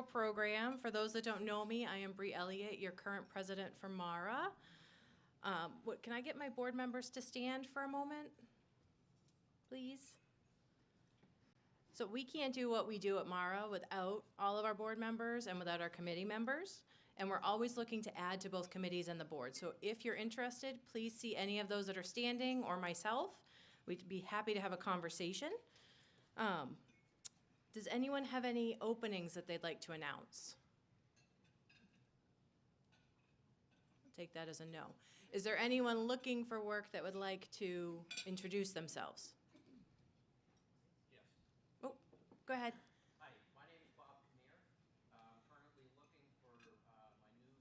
inaugural program. For those that don't know me, I am Bree Elliott, your current president for MARA. Can I get my board members to stand for a moment, please? So we can't do what we do at MARA without all of our board members and without our committee members. And we're always looking to add to both committees and the board. So if you're interested, please see any of those that are standing or myself. We'd be happy to have a conversation. Does anyone have any openings that they'd like to announce? I'll take that as a no. Is there anyone looking for work that would like to introduce themselves? Yes. Oh, go ahead. Hi, my name is Bob Kamir. I'm currently looking for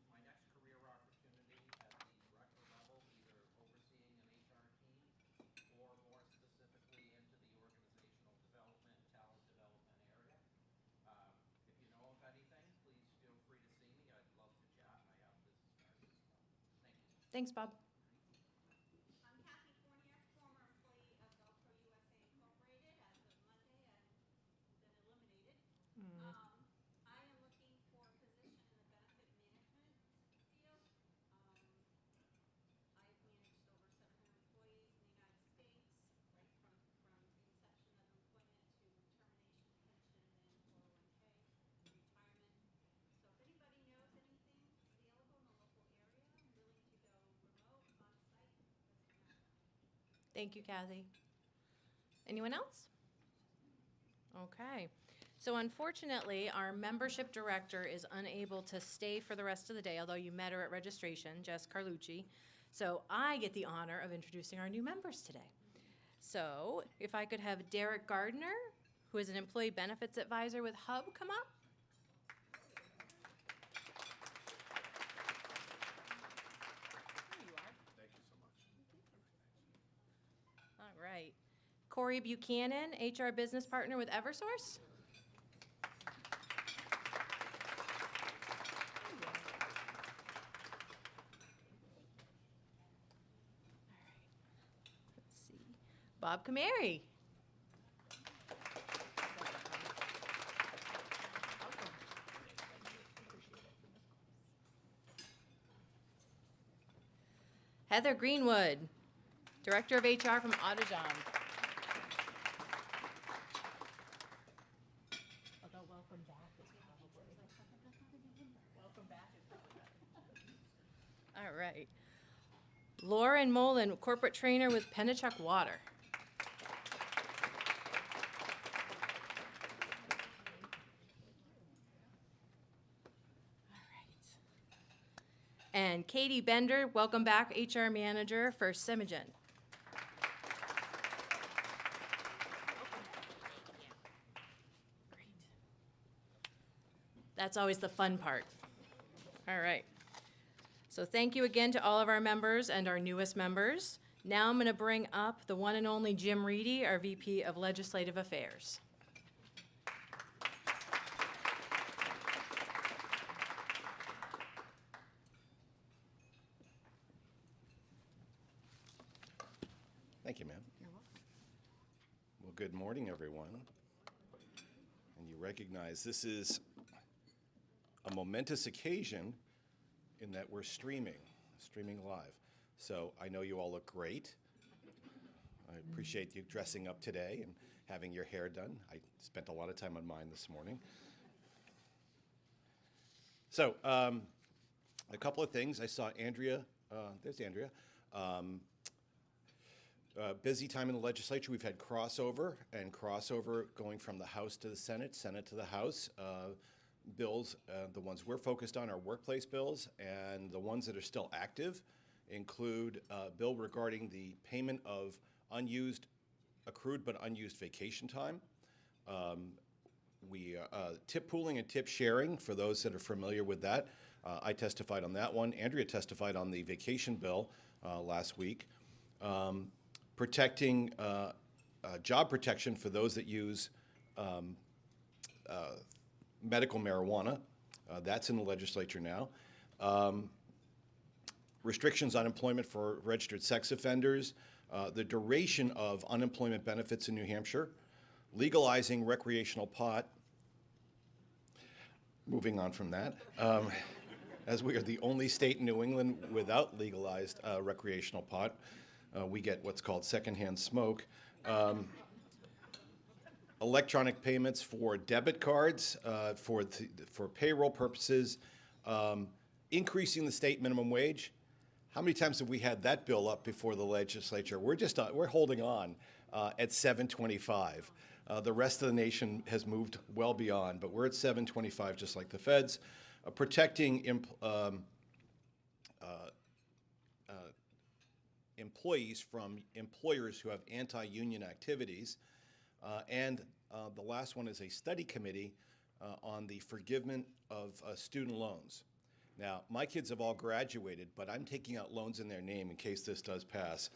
my next career opportunity at the director level, either overseeing an HR team or more specifically into the organizational development, talent development area. If you know of anything, please feel free to see me. I'd love to chat. I have business cards as well. Thank you. Thanks, Bob. I'm Kathy Fournier, former employee of Velcro USA Incorporated. As of Monday, I've been eliminated. I am looking for a position in the benefit management field. I've managed over 700 employees in the United States, right from inception of employment to termination, pension, and 401k, retirement. So if anybody knows anything available in the local area, I'm willing to go remote, on-site, doesn't matter. Thank you, Kathy. Anyone else? Okay. So unfortunately, our membership director is unable to stay for the rest of the day, although you met her at registration, Jess Carlucci. So I get the honor of introducing our new members today. So if I could have Derek Gardner, who is an employee benefits advisor with Hub, come up. There you are. Thank you so much. All right. Corey Buchanan, HR business partner with Eversource. Let's see. Bob Kamari. Heather Greenwood, Director of HR from Autogen. Although welcome back is probably. Welcome back is probably better. All right. Lauren Mullen, corporate trainer with Pennachuck Water. All right. And Katie Bender, welcome back, HR manager for Simogen. Great. That's always the fun part. All right. So thank you again to all of our members and our newest members. Now I'm going to bring up the one and only Jim Reedy, our VP of Legislative Affairs. Thank you, ma'am. You're welcome. Well, good morning, everyone. And you recognize this is a momentous occasion in that we're streaming live. So I know you all look great. I appreciate you dressing up today and having your hair done. I spent a lot of time on mine this morning. So a couple of things. I saw Andrea, there's Andrea. Busy time in the legislature. We've had crossover going from the House to the Senate, Senate to the House. Bills, the ones we're focused on are workplace bills, and the ones that are still active include a bill regarding the payment of accrued but unused vacation time. Tip pooling and tip sharing, for those that are familiar with that. I testified on that one. Andrea testified on the vacation bill last week. Protecting job protection for those that use medical marijuana. That's in the legislature now. Restrictions on employment for registered sex offenders. The duration of unemployment benefits in New Hampshire. Legalizing recreational pot. moving on from that, as we are the only state in New England without legalized recreational pot, we get what's called secondhand smoke. Electronic payments for debit cards, for payroll purposes, increasing the state minimum wage. How many times have we had that bill up before the legislature? We're holding on at 725. The rest of the nation has moved well beyond, but we're at 725, just like the feds. Protecting employees from employers who have anti-union activities. And the last one is a study committee on the forgiveness of student loans. Now, my kids have all graduated, but I'm taking out loans in their name in case this does pass.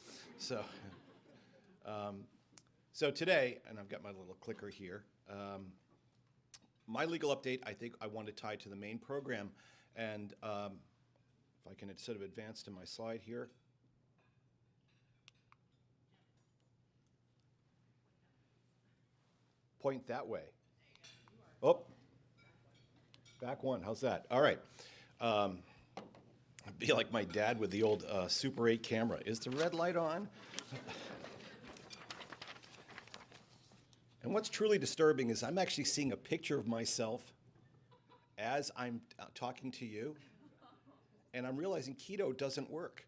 So today, and I've got my little clicker here, my legal update, I think I want to tie to the main program. And if I can sort of advance to my slide here. Point that way. Oh, back one. How's that? All right. Be like my dad with the old Super 8 camera. Is the red light on? And what's truly disturbing is I'm actually seeing a picture of myself as I'm talking to you, and I'm realizing keto doesn't work.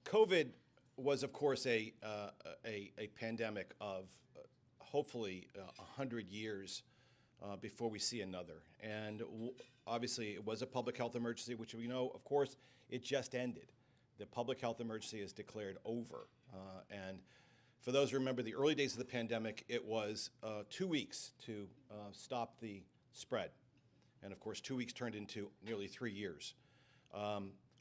COVID was, of course, a pandemic of hopefully 100 years before we see another. And obviously, it was a public health emergency, which we know, of course, it just ended. The public health emergency is declared over. And for those who remember the early days of the pandemic, it was 2 weeks to stop the spread. And of course, 2 weeks turned into nearly 3 years.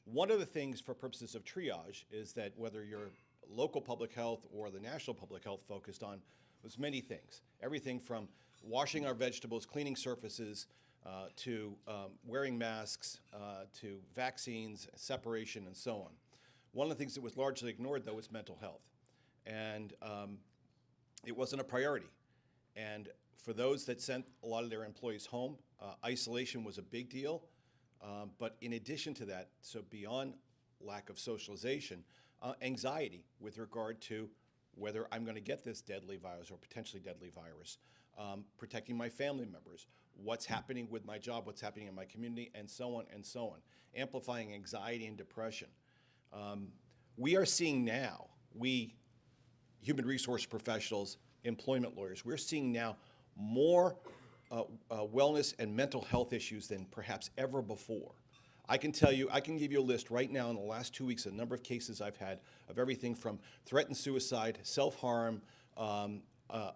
One of the things for purposes of triage is that whether you're local public health or the national public health focused on was many things. Everything from washing our vegetables, cleaning surfaces, to wearing masks, to vaccines, separation, and so on. One of the things that was largely ignored, though, was mental health. And it wasn't a priority. And for those that sent a lot of their employees home, isolation was a big deal. But in addition to that, so beyond lack of socialization, anxiety with regard to whether I'm going to get this deadly virus or potentially deadly virus, protecting my family members, what's happening with my job, what's happening in my community, and so on and so on, amplifying anxiety and depression. We are seeing now, we human resource professionals, employment lawyers, we're seeing now more wellness and mental health issues than perhaps ever before. I can tell you, I can give you a list right now in the last 2 weeks, a number of cases I've had of everything from threatened suicide, self-harm,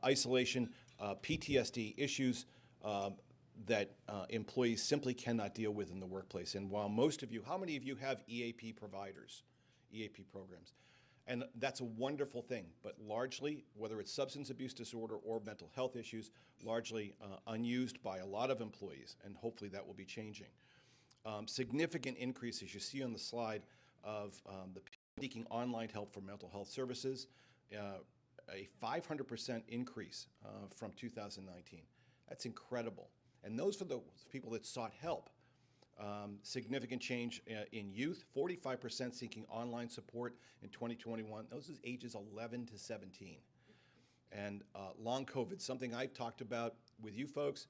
isolation, PTSD issues that employees simply cannot deal with in the workplace. And while most of you, how many of you have EAP providers, EAP programs? And that's a wonderful thing, but largely, whether it's substance abuse disorder or mental health issues, largely unused by a lot of employees, and hopefully that will be changing. Significant increase, as you see on the slide, of the people seeking online help for mental health services, a 500% increase from 2019. That's incredible. And those are the people that sought help. Significant change in youth, 45% seeking online support in 2021. Those is ages 11 to 17. And long COVID, something I've talked about with you folks.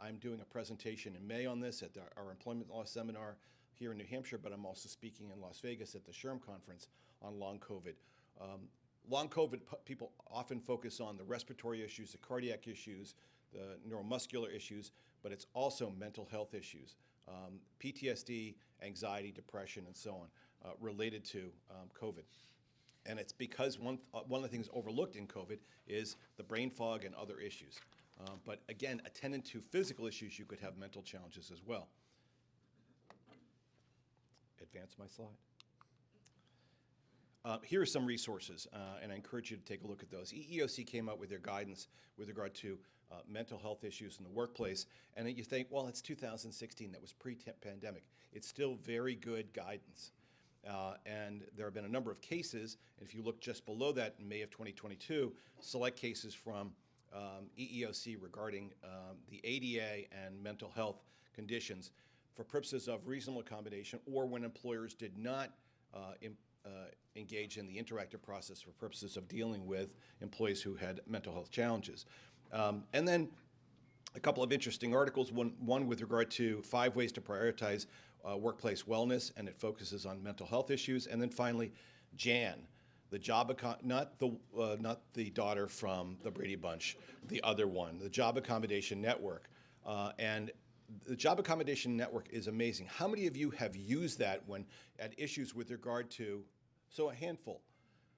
I'm doing a presentation in May on this at our employment law seminar here in New Hampshire, but I'm also speaking in Las Vegas at the SHRM conference on long COVID. Long COVID, people often focus on the respiratory issues, the cardiac issues, the neuromuscular issues, but it's also mental health issues. PTSD, anxiety, depression, and so on, related to COVID. And it's because one of the things overlooked in COVID is the brain fog and other issues. But again, attendant to physical issues, you could have mental challenges as well. Advance my slide. Here are some resources, and I encourage you to take a look at those. EEOC came out with their guidance with regard to mental health issues in the workplace, and you think, well, it's 2016, that was pre-pandemic. It's still very good guidance. And there have been a number of cases, and if you look just below that in May of 2022, select cases from EEOC regarding the ADA and mental health conditions for purposes of reasonable accommodation, or when employers did not engage in the interactive process for purposes of dealing with employees who had mental health challenges. And then a couple of interesting articles, one with regard to 5 ways to prioritize workplace wellness, and it focuses on mental health issues. And then finally, Jan, the not the daughter from the Brady Bunch, the other one, the Job Accommodation Network. And the Job Accommodation Network is amazing. How many of you have used that when at issues with regard to, so a handful,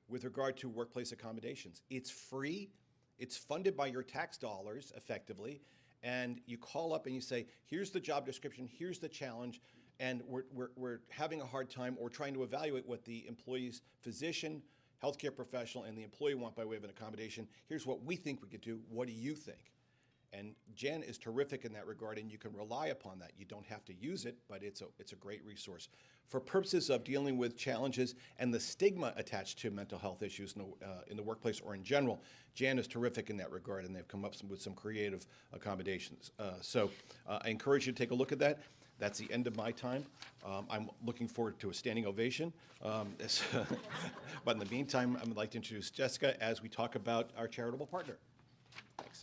with regard to workplace accommodations? It's free, it's funded by your tax dollars effectively, and you call up and you say, here's the job description, here's the challenge, and we're having a hard time, or trying to evaluate what the employee's physician, healthcare professional, and the employee want by way of an accommodation. Here's what we think we could do. What do you think? And Jan is terrific in that regard, and you can rely upon that. You don't have to use it, but it's a great resource. For purposes of dealing with challenges and the stigma attached to mental health issues in the workplace or in general, Jan is terrific in that regard, and they've come up with some creative accommodations. So I encourage you to take a look at that. That's the end of my time. I'm looking forward to a standing ovation. But in the meantime, I would like to introduce Jessica as we talk about our charitable partner. Thanks.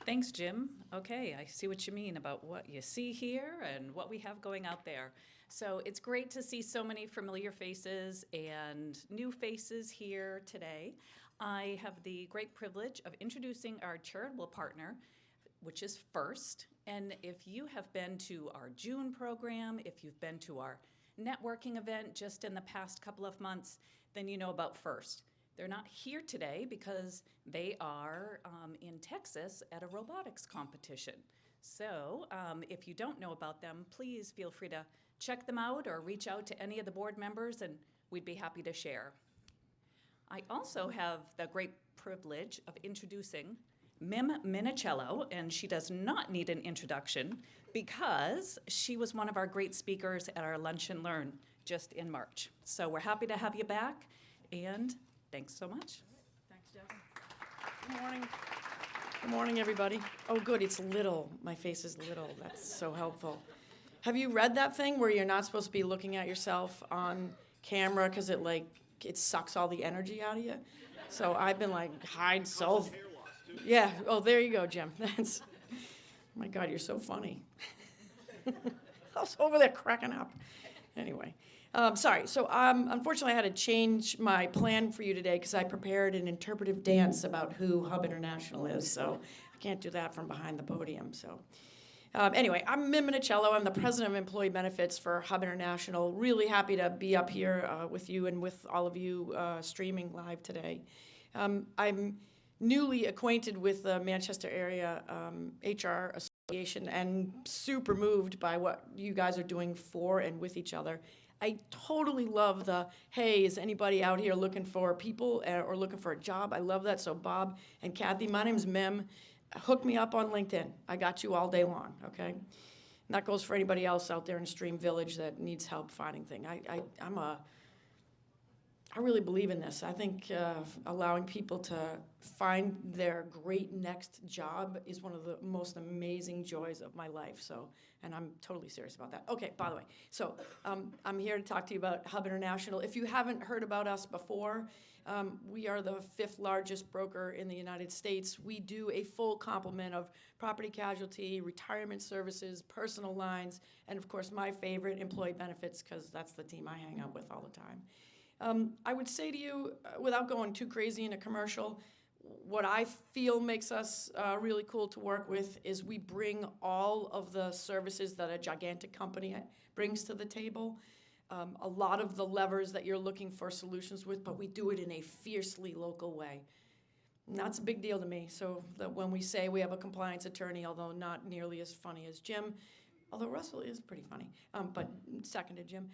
Thanks, Jim. Okay, I see what you mean about what you see here and what we have going out there. So it's great to see so many familiar faces and new faces here today. I have the great privilege of introducing our charitable partner, which is FIRST. And if you have been to our June program, if you've been to our networking event just in the past couple of months, then you know about FIRST. They're not here today because they are in Texas at a robotics competition. So if you don't know about them, please feel free to check them out or reach out to any of the board members, and we'd be happy to share. I also have the great privilege of introducing Mim Minicello, and she does not need an introduction because she was one of our great speakers at our Lunch and Learn just in March. So we're happy to have you back, and thanks so much. Thanks, Jess. Good morning. Good morning, everybody. Oh, good, it's little. My face is little. That's so helpful. Have you read that thing where you're not supposed to be looking at yourself on camera because it sucks all the energy out of you? So I've been hide self. Yeah. Oh, there you go, Jim. That's. My God, you're so funny. I was over there cracking up. Anyway. Sorry, so unfortunately I had to change my plan for you today because I prepared an interpretive dance about who Hub International is, so I can't do that from behind the podium. So anyway, I'm Mim Minicello. I'm the president of employee benefits for Hub International. Really happy to be up here with you and with all of you streaming live today. I'm newly acquainted with the Manchester area HR Association and super moved by what you guys are doing for and with each other. I totally love the, hey, is anybody out here looking for people or looking for a job? I love that. So Bob and Kathy, my name's Mim. Hook me up on LinkedIn. I got you all day long, okay? And that goes for anybody else out there in Stream Village that needs help finding things. I really believe in this. I think allowing people to find their great next job is one of the most amazing joys of my life. So, and I'm totally serious about that. Okay, by the way, so I'm here to talk to you about Hub International. If you haven't heard about us before, we are the 5th largest broker in the United States. We do a full complement of property casualty, retirement services, personal lines, and of course my favorite, employee benefits, because that's the team I hang out with all the time. I would say to you, without going too crazy in a commercial, what I feel makes us really cool to work with is we bring all of the services that a gigantic company brings to the table. A lot of the levers that you're looking for solutions with, but we do it in a fiercely local way. And that's a big deal to me. So that when we say we have a compliance attorney, although not nearly as funny as Jim, although Russell is pretty funny, but second to Jim,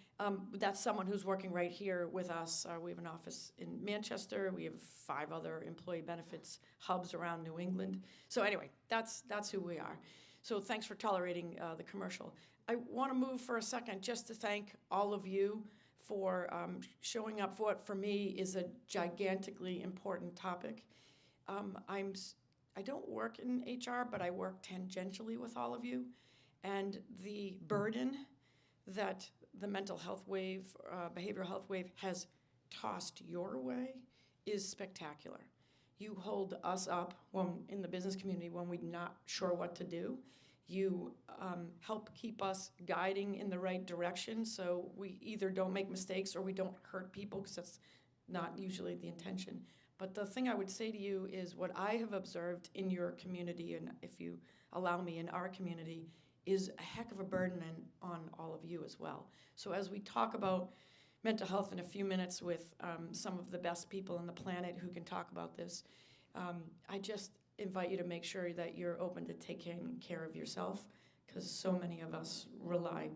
that's someone who's working right here with us. We have an office in Manchester. We have 5 other employee benefits hubs around New England. So anyway, that's who we are. So thanks for tolerating the commercial. I want to move for a second just to thank all of you for showing up for what for me is a gigantically important topic. I don't work in HR, but I work tangentially with all of you. And the burden that the mental health wave, behavioral health wave has tossed your way is spectacular. You hold us up when in the business community when we're not sure what to do. You help keep us guiding in the right direction so we either don't make mistakes or we don't hurt people, because that's not usually the intention. But the thing I would say to you is what I have observed in your community, and if you allow me, in our community, is a heck of a burden on all of you as well. So as we talk about mental health in a few minutes with some of the best people on the planet who can talk about this, I just invite you to make sure that you're open to taking care of yourself, because so many of us rely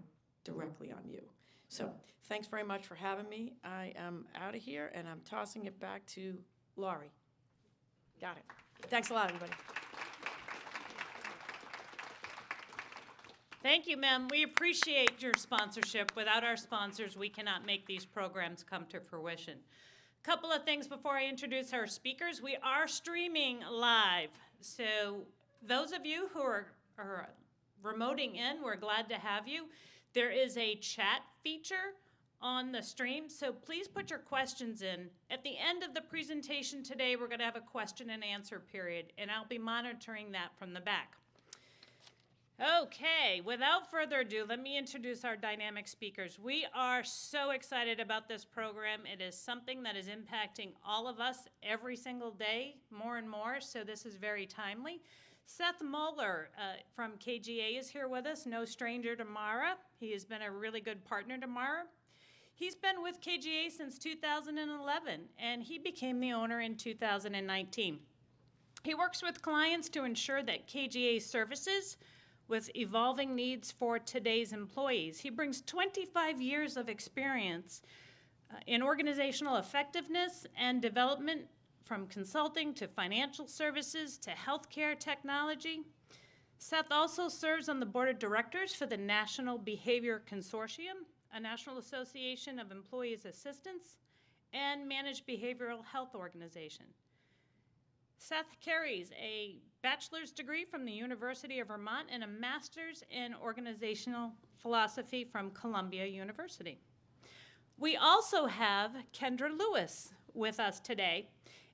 directly on you. So thanks very much for having me. I am out of here, and I'm tossing it back to Laurie. Got it. Thanks a lot, everybody. Thank you, ma'am. We appreciate your sponsorship. Without our sponsors, we cannot make these programs come to fruition. Couple of things before I introduce our speakers. We are streaming live. So those of you who are remoting in, we're glad to have you. There is a chat feature on the stream, so please put your questions in. At the end of the presentation today, we're going to have a question and answer period, and I'll be monitoring that from the back. Okay, without further ado, let me introduce our dynamic speakers. We are so excited about this program. It is something that is impacting all of us every single day, more and more, so this is very timely. Seth Moeller from KGA is here with us, no stranger to Mara. He has been a really good partner to Mara. He's been with KGA since 2011, and he became the owner in 2019. He works with clients to ensure that KGA services with evolving needs for today's employees. He brings 25 years of experience in organizational effectiveness and development, from consulting to financial services to healthcare technology. Seth also serves on the board of directors for the National Behavior Consortium, a National Association of Employees Assistance and Managed Behavioral Health Organization. Seth carries a bachelor's degree from the University of Vermont and a master's in organizational philosophy from Columbia University. We also have Kendra Lewis with us today,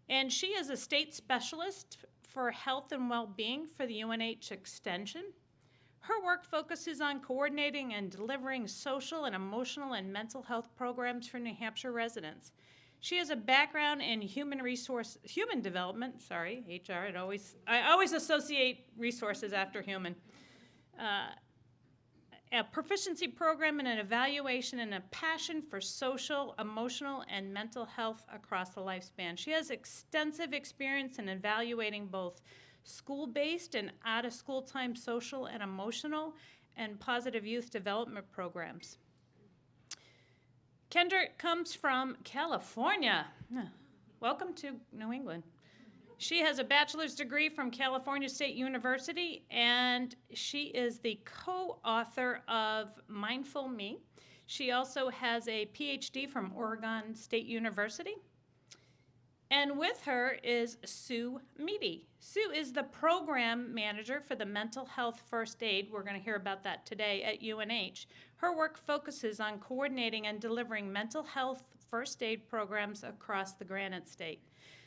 and she is a state specialist for health and well-being for the UNH Extension. Her work focuses on coordinating and delivering social and emotional and mental health programs for New Hampshire residents. She has a background in human development, HR, I always associate resources after human. A proficiency program and an evaluation and a passion for social, emotional, and mental health across the lifespan. She has extensive experience in evaluating both school-based and out-of-school time social and emotional and positive youth development programs. Kendra comes from California. Welcome to New England. She has a bachelor's degree from California State University, and she is the co-author of Mindful Me. She also has a PhD from Oregon State University. And with her is Sue Meady. Sue is the program manager for the mental health first aid. We're going to hear about that today at UNH. Her work focuses on coordinating and delivering mental health first aid programs across the Granite State.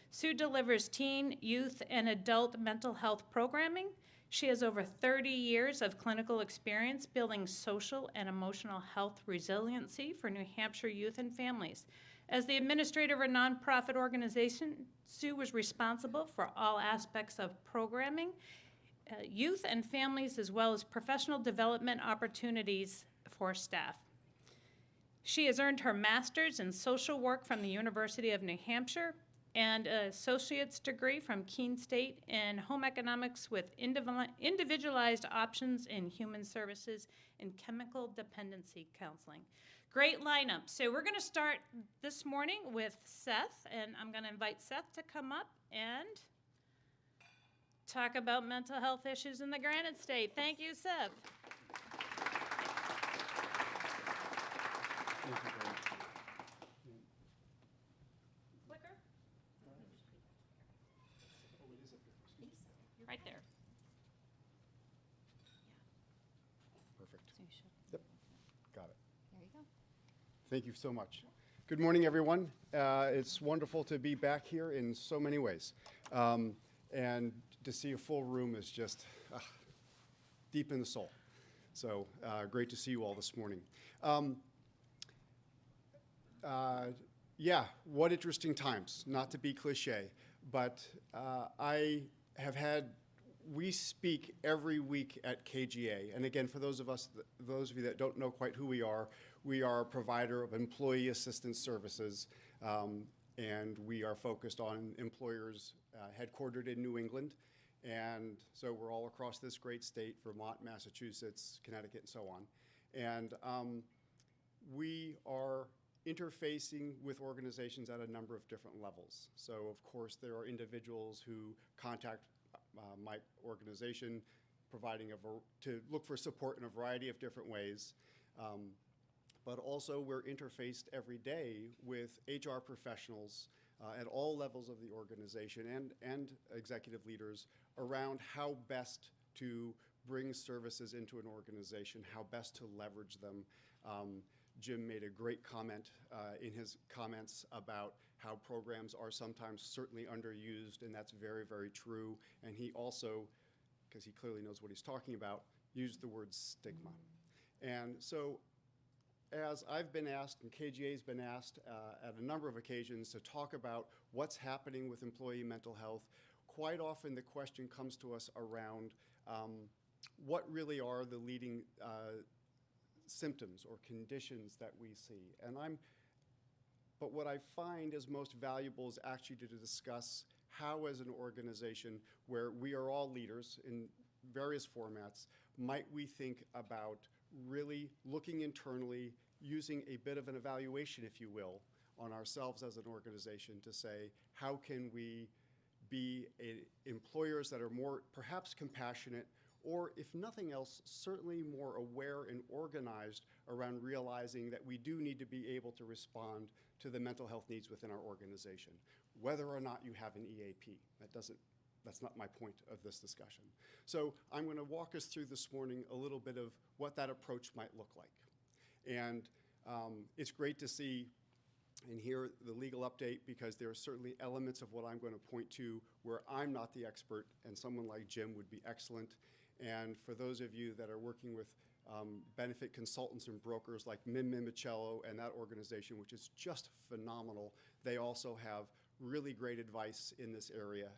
Sue delivers teen, youth, and adult mental health programming. She has over 30 years of clinical experience building social and emotional health resiliency for New Hampshire youth and families. As the administrator of a nonprofit organization, Sue was responsible for all aspects of programming, youth and families, as well as professional development opportunities for staff. She has earned her master's in social work from the University of New Hampshire and an associate's degree from Keene State in home economics with individualized options in human services and chemical dependency counseling. Great lineup. So we're going to start this morning with Seth, and I'm going to invite Seth to come up and talk about mental health issues in the Granite State. Thank you, Seth. Thank you so much. Good morning, everyone. It's wonderful to be back here in so many ways. And to see a full room is just deep in the soul. So great to see you all this morning. Yeah, what interesting times, not to be cliche, but we speak every week at KGA. And again, for those of you that don't know quite who we are a provider of employee assistance services, and we are focused on employers headquartered in New England. And so we're all across this great state, Vermont, Massachusetts, Connecticut, and so on. And we are interfacing with organizations at a number of different levels. So of course there are individuals who contact my organization to look for support in a variety of different ways. But also we're interfaced every day with HR professionals at all levels of the organization and executive leaders around how best to bring services into an organization, how best to leverage them. Jim made a great comment in his comments about how programs are sometimes certainly underused, and that's very, very true. And he also, because he clearly knows what he's talking about, used the word stigma. And so as I've been asked, and KGA's been asked at a number of occasions to talk about what's happening with employee mental health, quite often the question comes to us around what really are the leading symptoms or conditions that we see. But what I find is most valuable is actually to discuss how, as an organization where we are all leaders in various formats, might we think about really looking internally, using a bit of an evaluation, if you will, on ourselves as an organization to say, how can we be employers that are more perhaps compassionate, or if nothing else, certainly more aware and organized around realizing that we do need to be able to respond to the mental health needs within our organization, whether or not you have an EAP. That's not my point of this discussion. So I'm going to walk us through this morning a little bit of what that approach might look like. And it's great to see and hear the legal update, because there are certainly elements of what I'm going to point to where I'm not the expert, and someone like Jim would be excellent. And for those of you that are working with benefit consultants and brokers like Mim Mimicello and that organization, which is just phenomenal, they also have really great advice in this area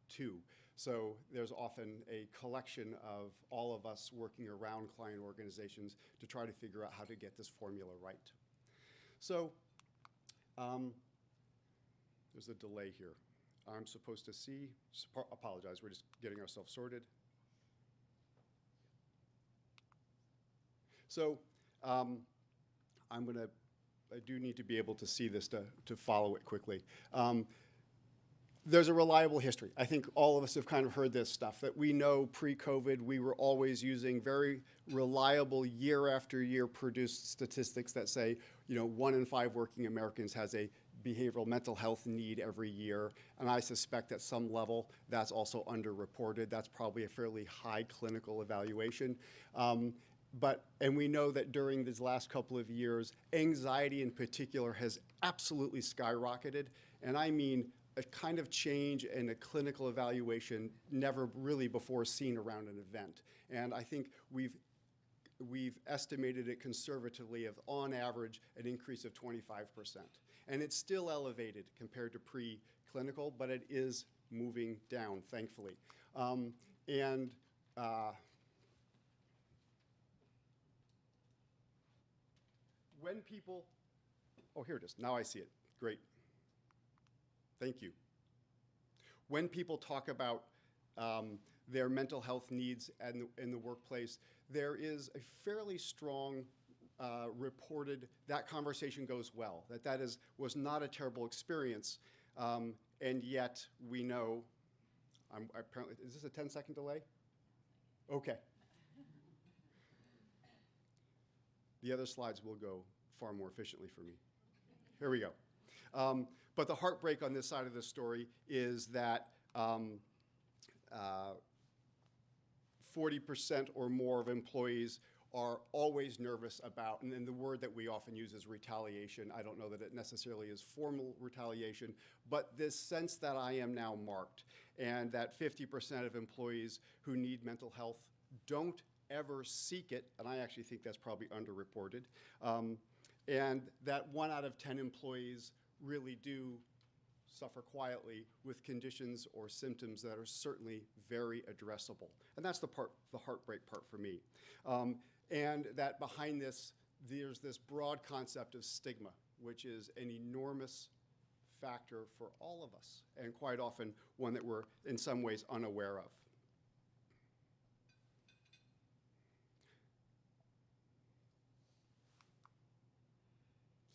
too. So there's often a collection of all of us working around client organizations to try to figure out how to get this formula right. So there's a delay here. I'm supposed to see, apologize, we're just getting ourselves sorted. So I do need to be able to see this to follow it quickly. There's a reliable history. I think all of us have kind of heard this stuff, that we know pre-COVID we were always using very reliable year after year produced statistics that say, 1 in 5 working Americans has a behavioral mental health need every year. And I suspect at some level that's also underreported. That's probably a fairly high clinical evaluation. And we know that during these last couple of years, anxiety in particular has absolutely skyrocketed. And I mean a kind of change in a clinical evaluation never really before seen around an event. And I think we've estimated it conservatively of, on average, an increase of 25%. And it's still elevated compared to pre-clinical, but it is moving down, thankfully. When people, oh, here it is. Now I see it. Great. Thank you. When people talk about their mental health needs in the workplace, there is a fairly strong reported, that conversation goes well, that was not a terrible experience, and yet we know, apparently, is this a 10-second delay? Okay. The other slides will go far more efficiently for me. Here we go. But the heartbreak on this side of the story is that 40% or more of employees are always nervous about, and then the word that we often use is retaliation. I don't know that it necessarily is formal retaliation, but this sense that I am now marked, and that 50% of employees who need mental health don't ever seek it, and I actually think that's probably underreported, and that 1 out of 10 employees really do suffer quietly with conditions or symptoms that are certainly very addressable. And that's the heartbreak part for me. And that behind this, there's this broad concept of stigma, which is an enormous factor for all of us, and quite often one that we're in some ways unaware of.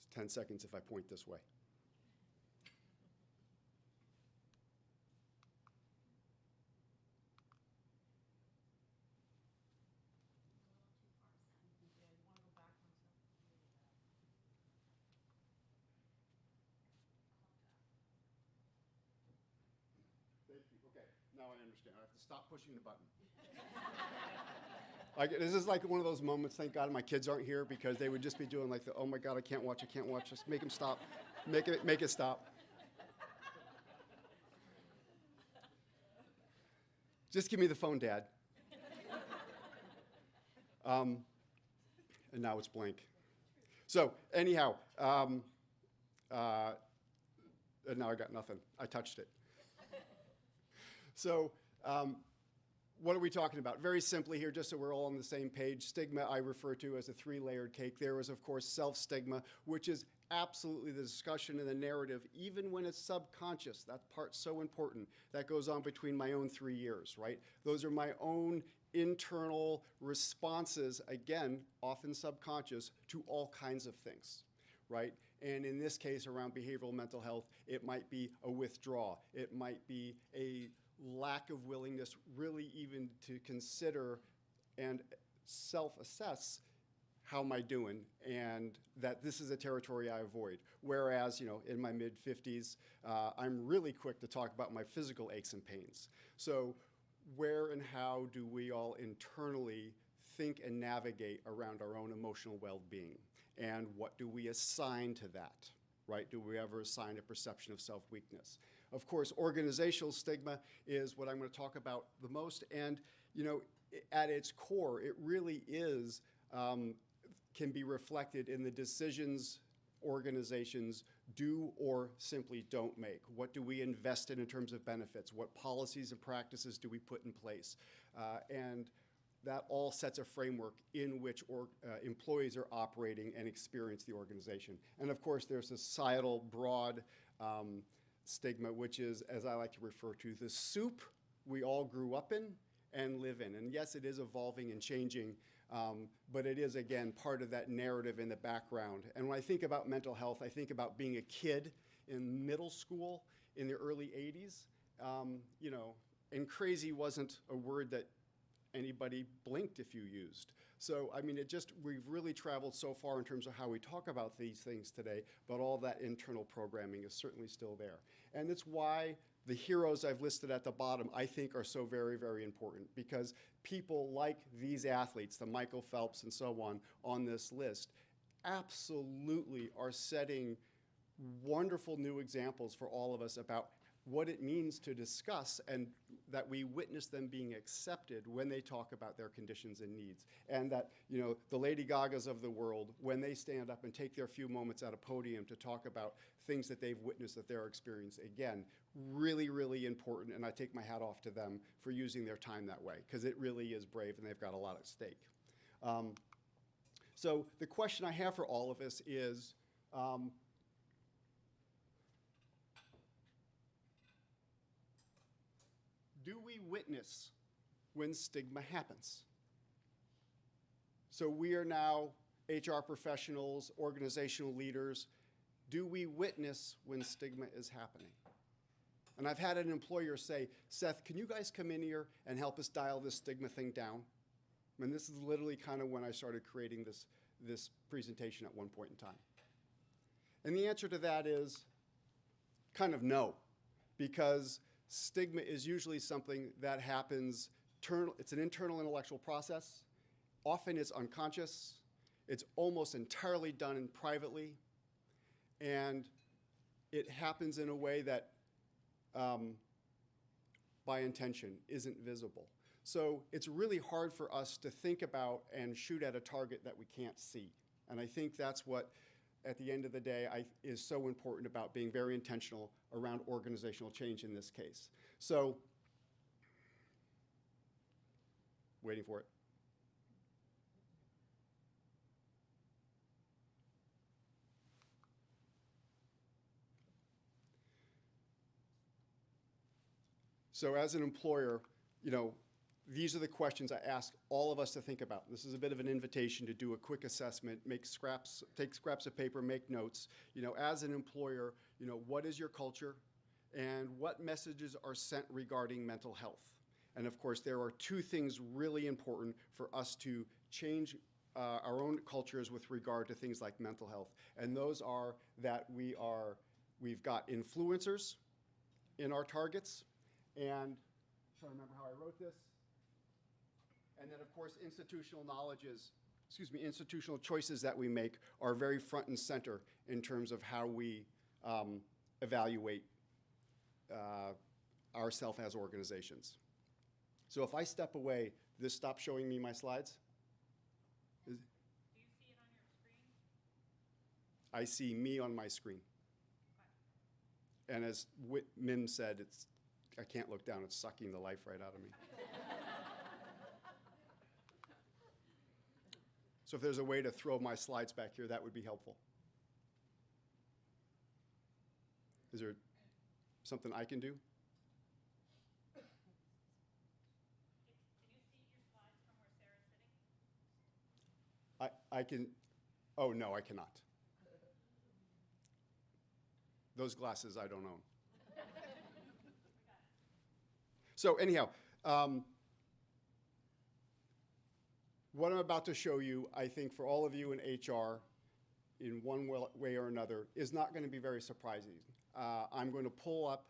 It's 10 seconds if I point this way. Thank you. Okay, now I understand. I have to stop pushing the button. This is like one of those moments, thank God my kids aren't here, because they would just be doing like the, oh my God, I can't watch, just make them stop. Make it stop. Just give me the phone, Dad. And now it's blank. So anyhow, and now I got nothing. I touched it. So what are we talking about? Very simply here, just so we're all on the same page, stigma I refer to as a 3-layered cake. There is, of course, self-stigma, which is absolutely the discussion and the narrative, even when it's subconscious. That part's so important. That goes on between my own 3 years, right? Those are my own internal responses, again, often subconscious, to all kinds of things, right? And in this case, around behavioral mental health, it might be a withdrawal. It might be a lack of willingness really even to consider and self-assess how am I doing, and that this is a territory I avoid. Whereas, in my mid-50s, I'm really quick to talk about my physical aches and pains. So where and how do we all internally think and navigate around our own emotional well-being? And what do we assign to that, right? Do we ever assign a perception of self-weakness? Of course, organizational stigma is what I'm going to talk about the most. And, at its core, it really is, can be reflected in the decisions organizations do or simply don't make. What do we invest in terms of benefits? What policies and practices do we put in place? And that all sets a framework in which employees are operating and experience the organization. And of course, there's a societal broad stigma, which is, as I like to refer to, the soup we all grew up in and live in. And yes, it is evolving and changing, but it is, again, part of that narrative in the background. And when I think about mental health, I think about being a kid in middle school in the early 80s, and crazy wasn't a word that anybody blinked if you used. So, we've really traveled so far in terms of how we talk about these things today, but all that internal programming is certainly still there. And it's why the heroes I've listed at the bottom, I think, are so very, very important, because people like these athletes, the Michael Phelps and so on this list, absolutely are setting wonderful new examples for all of us about what it means to discuss, and that we witness them being accepted when they talk about their conditions and needs. And that, the Lady Gagas of the world, when they stand up and take their few moments at a podium to talk about things that they've witnessed that they're experiencing, again, really, really important, and I take my hat off to them for using their time that way, because it really is brave and they've got a lot at stake. So the question I have for all of us is, do we witness when stigma happens? So we are now HR professionals, organizational leaders. Do we witness when stigma is happening? And I've had an employer say, Seth, can you guys come in here and help us dial this stigma thing down? And this is literally kind of when I started creating this presentation at one point in time. And the answer to that is kind of no, because stigma is usually something that happens, it's an internal intellectual process, Often it's unconscious. It's almost entirely done privately. And it happens in a way that, by intention, isn't visible. So it's really hard for us to think about and shoot at a target that we can't see. And I think that's what, at the end of the day, is so important about being very intentional around organizational change in this case. So, waiting for it. So as an employer, these are the questions I ask all of us to think about. This is a bit of an invitation to do a quick assessment, take scraps of paper, make notes. As an employer, what is your culture and what messages are sent regarding mental health? And of course, there are two things really important for us to change our own cultures with regard to things like mental health. And those are that we've got influencers in our targets, and trying to remember how I wrote this. And then, of course, institutional choices that we make are very front and center in terms of how we evaluate ourselves as organizations. So if I step away, this stops showing me my slides? Do you see it on your screen? I see me on my screen. And as Mim said, I can't look down. It's sucking the life right out of me. So if there's a way to throw my slides back here, that would be helpful. Is there something I can do? Can you see your slides from where Sarah's sitting? I can, oh no, I cannot. Those glasses I don't own. So anyhow, what I'm about to show you, I think for all of you in HR, in one way or another, is not going to be very surprising. I'm going to pull up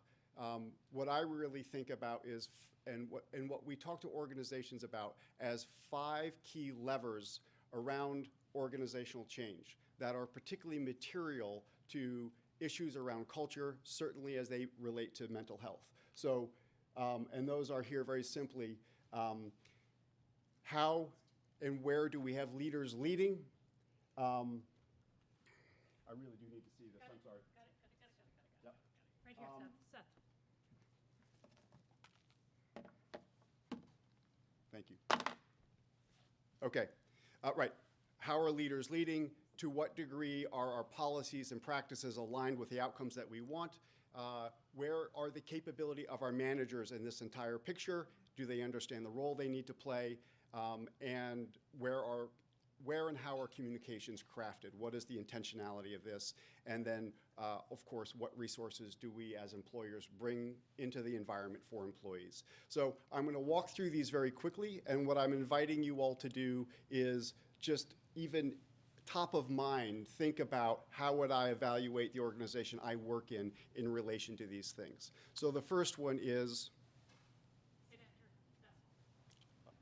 what I really think about is, and what we talk to organizations about as 5 key levers around organizational change that are particularly material to issues around culture, certainly as they relate to mental health. So, and those are here very simply, how and where do we have leaders leading? I really do need to see this, I'm sorry. Got it. Yep. Right here, Seth. Thank you. Okay, right. How are leaders leading? To what degree are our policies and practices aligned with the outcomes that we want? Where are the capability of our managers in this entire picture? Do they understand the role they need to play? And where and how are communications crafted? What is the intentionality of this? And then, of course, what resources do we as employers bring into the environment for employees? So I'm going to walk through these very quickly, and what I'm inviting you all to do is just even top of mind, think about how would I evaluate the organization I work in relation to these things. So the first one is,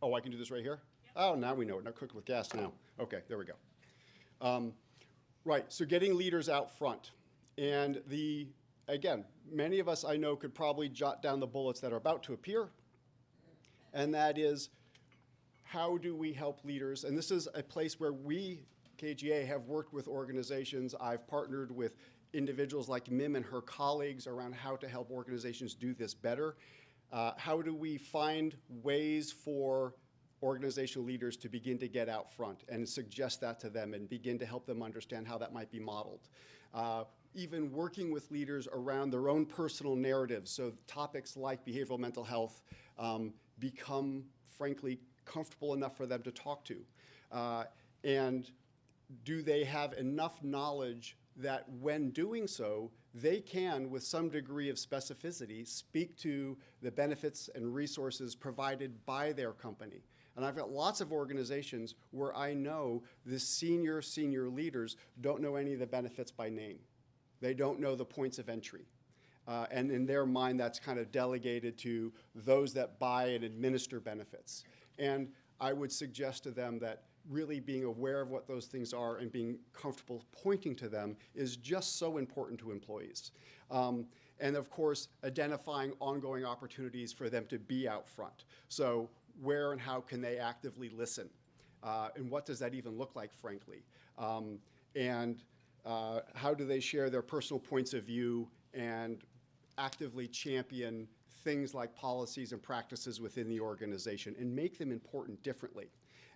oh, I can do this right here? Yep. Oh, now we know it. Now cook with gas now. Okay, there we go. Right, so getting leaders out front. And again, many of us I know could probably jot down the bullets that are about to appear. And that is, how do we help leaders? And this is a place where we, KGA, have worked with organizations. I've partnered with individuals like Mim and her colleagues around how to help organizations do this better. How do we find ways for organizational leaders to begin to get out front and suggest that to them and begin to help them understand how that might be modeled? Even working with leaders around their own personal narratives, so topics like behavioral mental health become, frankly, comfortable enough for them to talk to. And do they have enough knowledge that when doing so, they can, with some degree of specificity, speak to the benefits and resources provided by their company? And I've got lots of organizations where I know the senior leaders don't know any of the benefits by name. They don't know the points of entry. And in their mind, that's kind of delegated to those that buy and administer benefits. And I would suggest to them that really being aware of what those things are and being comfortable pointing to them is just so important to employees. And of course, identifying ongoing opportunities for them to be out front. So where and how can they actively listen? And what does that even look like, frankly? And how do they share their personal points of view and actively champion things like policies and practices within the organization and make them important differently?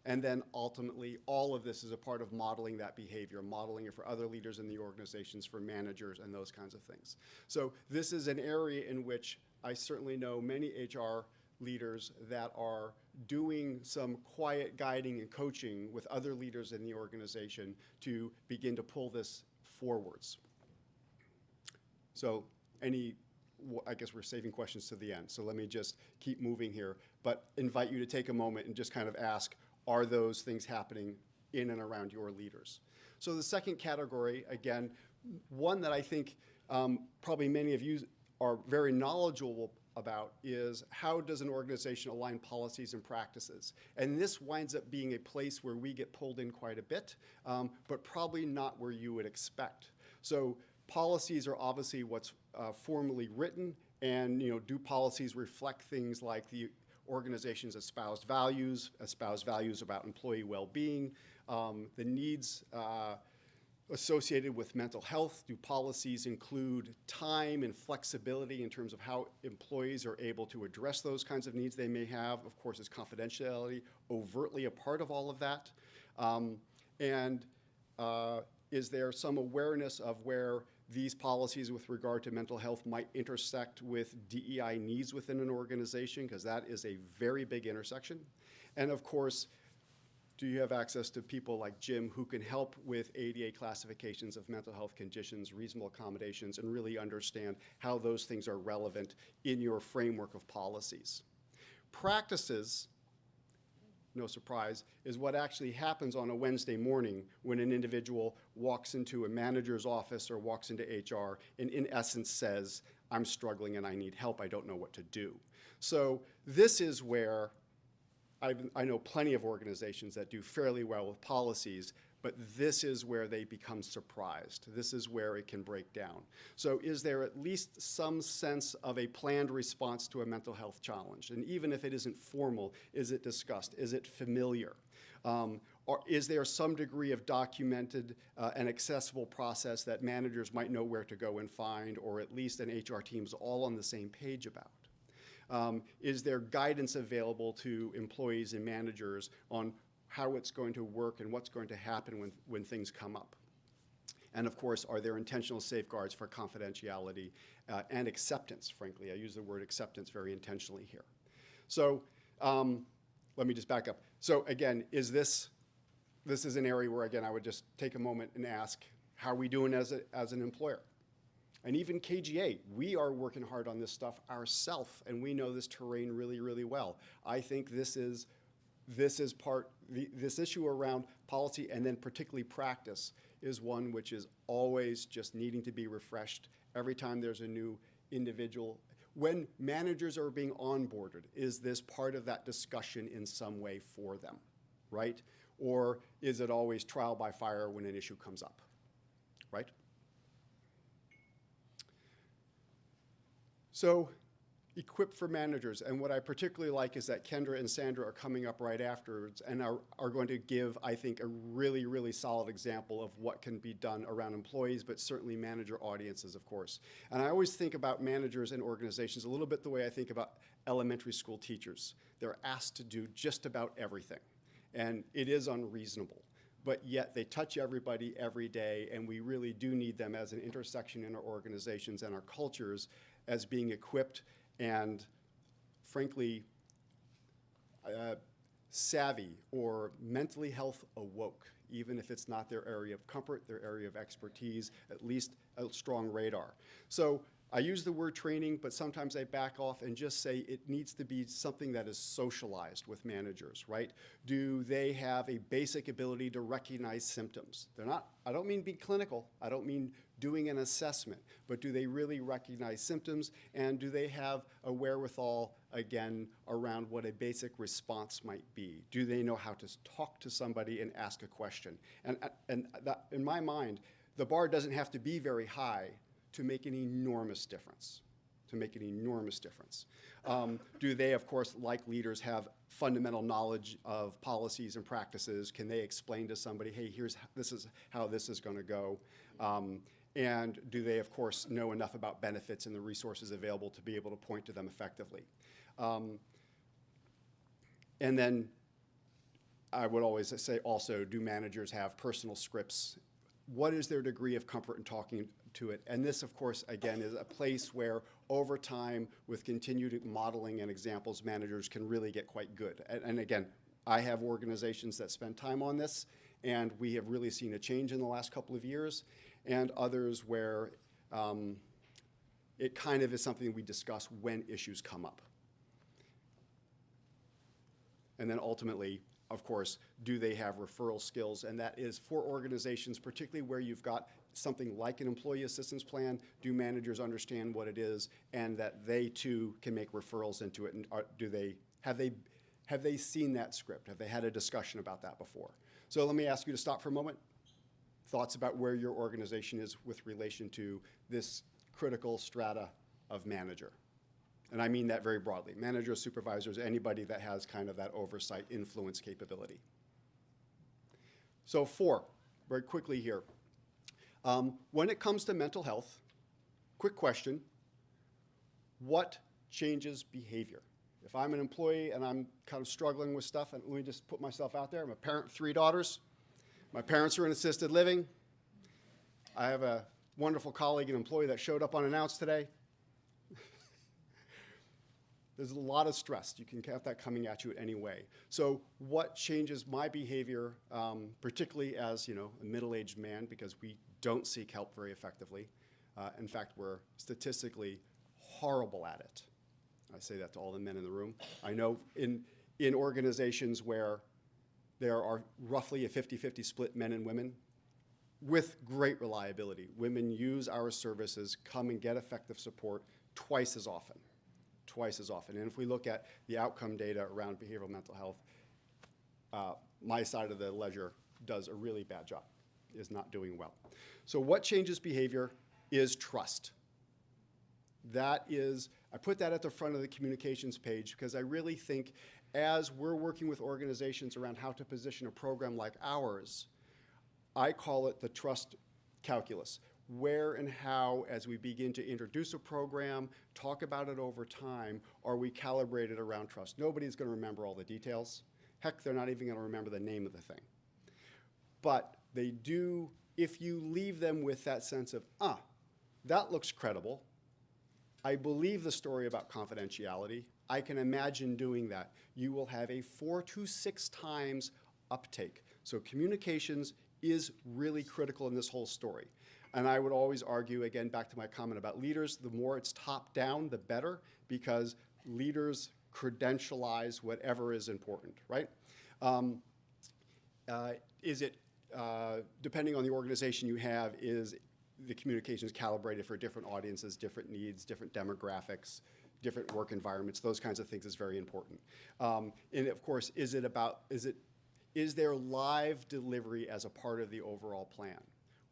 And then ultimately, all of this is a part of modeling that behavior, modeling it for other leaders in the organizations, for managers, and those kinds of things. So this is an area in which I certainly know many HR leaders that are doing some quiet guiding and coaching with other leaders in the organization to begin to pull this forwards. So I guess we're saving questions to the end, so let me just keep moving here, but invite you to take a moment and just kind of ask, are those things happening in and around your leaders? So the second category, again, one that I think probably many of you are very knowledgeable about is how does an organization align policies and practices? And this winds up being a place where we get pulled in quite a bit, but probably not where you would expect. So policies are obviously what's formally written, and do policies reflect things like the organization's espoused values about employee well-being, the needs associated with mental health. Do policies include time and flexibility in terms of how employees are able to address those kinds of needs they may have? Of course, is confidentiality overtly a part of all of that? Is there some awareness of where these policies with regard to mental health might intersect with DEI needs within an organization? Because that is a very big intersection. And of course, do you have access to people like Jim who can help with ADA classifications of mental health conditions, reasonable accommodations, and really understand how those things are relevant in your framework of policies? Practices, no surprise, is what actually happens on a Wednesday morning when an individual walks into a manager's office or walks into HR and in essence says, I'm struggling and I need help, I don't know what to do. So this is where I know plenty of organizations that do fairly well with policies, but this is where they become surprised. This is where it can break down. So is there at least some sense of a planned response to a mental health challenge? And even if it isn't formal, is it discussed? Is it familiar? Or is there some degree of documented and accessible process that managers might know where to go and find, or at least an HR team's all on the same page about? Is there guidance available to employees and managers on how it's going to work and what's going to happen when things come up? And of course, are there intentional safeguards for confidentiality and acceptance, frankly? I use the word acceptance very intentionally here. So let me just back up. So again, this is an area where, again, I would just take a moment and ask, how are we doing as an employer? And even KGA, we are working hard on this stuff ourselves, and we know this terrain really, really well. I think this issue around policy and then particularly practice is one which is always just needing to be refreshed every time there's a new individual. When managers are being onboarded, is this part of that discussion in some way for them, right? Or is it always trial by fire when an issue comes up, right? So, equip for managers, and what I particularly like is that Kendra and Sandra are coming up right afterwards and are going to give, I think, a really, really solid example of what can be done around employees, but certainly manager audiences, of course. And I always think about managers and organizations a little bit the way I think about elementary school teachers. They're asked to do just about everything, and it is unreasonable. But yet they touch everybody every day, and we really do need them as an intersection in our organizations and our cultures as being equipped and, frankly, savvy or mentally health awoke, even if it's not their area of comfort, their area of expertise, at least a strong radar. So I use the word training, but sometimes I back off and just say it needs to be something that is socialized with managers, right? Do they have a basic ability to recognize symptoms? They're not, I don't mean be clinical, I don't mean doing an assessment, but do they really recognize symptoms, and do they have a wherewithal, again, around what a basic response might be? Do they know how to talk to somebody and ask a question? And that, in my mind, the bar doesn't have to be very high to make an enormous difference, do they, of course, like leaders, have fundamental knowledge of policies and practices? Can they explain to somebody, hey, this is how this is going to go? And do they, of course, know enough about benefits and the resources available to be able to point to them effectively? And then I would always say also, do managers have personal scripts? What is their degree of comfort in talking to it? And this, of course, again, is a place where over time, with continued modeling and examples, managers can really get quite good. And again, I have organizations that spend time on this, and we have really seen a change in the last couple of years, and others where it kind of is something we discuss when issues come up. And then ultimately, of course, do they have referral skills? And that is for organizations, particularly where you've got something like an employee assistance plan, do managers understand what it is and that they too can make referrals into it? And have they seen that script? Have they had a discussion about that before? So let me ask you to stop for a moment. Thoughts about where your organization is with relation to this critical strata of manager. And I mean that very broadly. Managers, supervisors, anybody that has kind of that oversight, influence capability. So 4, very quickly here. When it comes to mental health, quick question, what changes behavior? If I'm an employee and I'm kind of struggling with stuff, and let me just put myself out there. I'm a parent of 3 daughters. My parents are in assisted living. I have a wonderful colleague and employee that showed up unannounced today. There's a lot of stress. You can have that coming at you any way. So what changes my behavior, particularly as a middle-aged man, because we don't seek help very effectively. In fact, we're statistically horrible at it. I say that to all the men in the room. I know in organizations where there are roughly a 50-50 split men and women, with great reliability, women use our services, come and get effective support twice as often. And if we look at the outcome data around behavioral mental health, my side of the ledger does a really bad job, is not doing well. So what changes behavior is trust. That is, I put that at the front of the communications page because I really think as we're working with organizations around how to position a program like ours, I call it the trust calculus. Where and how, as we begin to introduce a program, talk about it over time, are we calibrated around trust? Nobody's going to remember all the details. Heck, they're not even going to remember the name of the thing. But they do, if you leave them with that sense of, that looks credible. I believe the story about confidentiality. I can imagine doing that. You will have a 4 to 6 times uptake. So communications is really critical in this whole story. And I would always argue, again, back to my comment about leaders, the more it's top down, the better, because leaders credentialize whatever is important, right? Depending on the organization you have, is the communications calibrated for different audiences, different needs, different demographics, different work environments, those kinds of things is very important. And of course, is there live delivery as a part of the overall plan?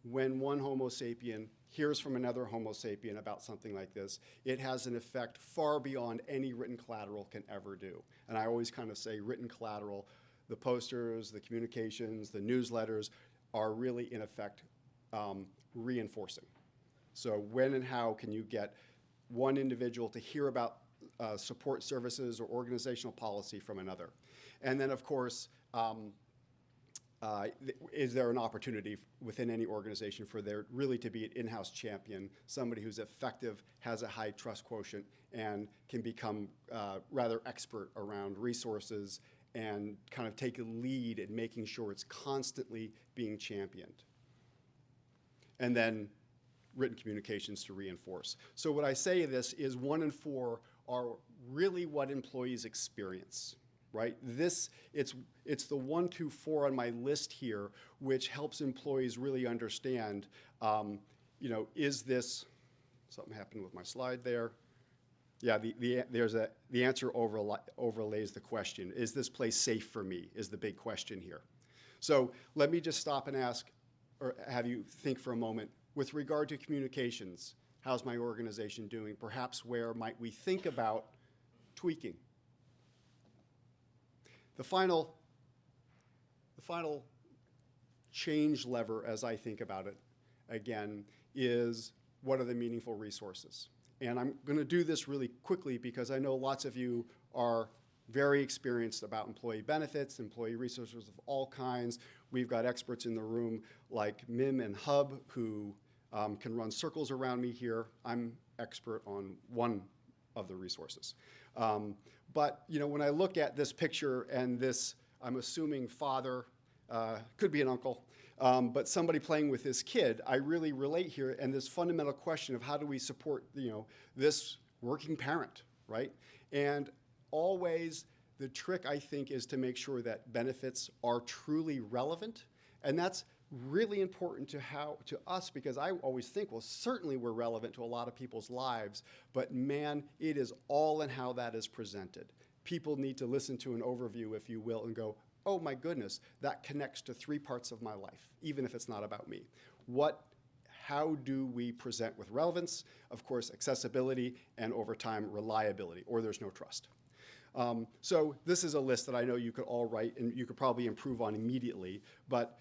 When one Homo sapien hears from another Homo sapien about something like this, it has an effect far beyond any written collateral can ever do. And I always kind of say written collateral, the posters, the communications, the newsletters are really, in effect, reinforcing. So when and how can you get one individual to hear about support services or organizational policy from another? And then, of course, is there an opportunity within any organization for there really to be an in-house champion, somebody who's effective, has a high trust quotient, and can become rather expert around resources and kind of take a lead in making sure it's constantly being championed? And then written communications to reinforce. So what I say this is 1 in 4 are really what employees experience, right? It's the 1, 2, 4 on my list here, which helps employees really understand, is this, something happened with my slide there. Yeah, the answer overlays the question. Is this place safe for me is the big question here. So let me just stop and ask, or have you think for a moment, with regard to communications, how's my organization doing? Perhaps where might we think about tweaking? The final change lever, as I think about it, again, is what are the meaningful resources? And I'm going to do this really quickly because I know lots of you are very experienced about employee benefits, employee resources of all kinds. We've got experts in the room like Mim and Hub who can run circles around me here. I'm expert on one of the resources. But when I look at this picture and this, I'm assuming father, could be an uncle, but somebody playing with this kid, I really relate here, and this fundamental question of how do we support, this working parent, right? And always the trick, I think, is to make sure that benefits are truly relevant, and that's really important to us, because I always think, well, certainly we're relevant to a lot of people's lives, but man, it is all in how that is presented. People need to listen to an overview, if you will, and go, oh my goodness, that connects to 3 parts of my life, even if it's not about me. How do we present with relevance? Of course, accessibility, and over time, reliability, or there's no trust. So this is a list that I know you could all write and you could probably improve on immediately, but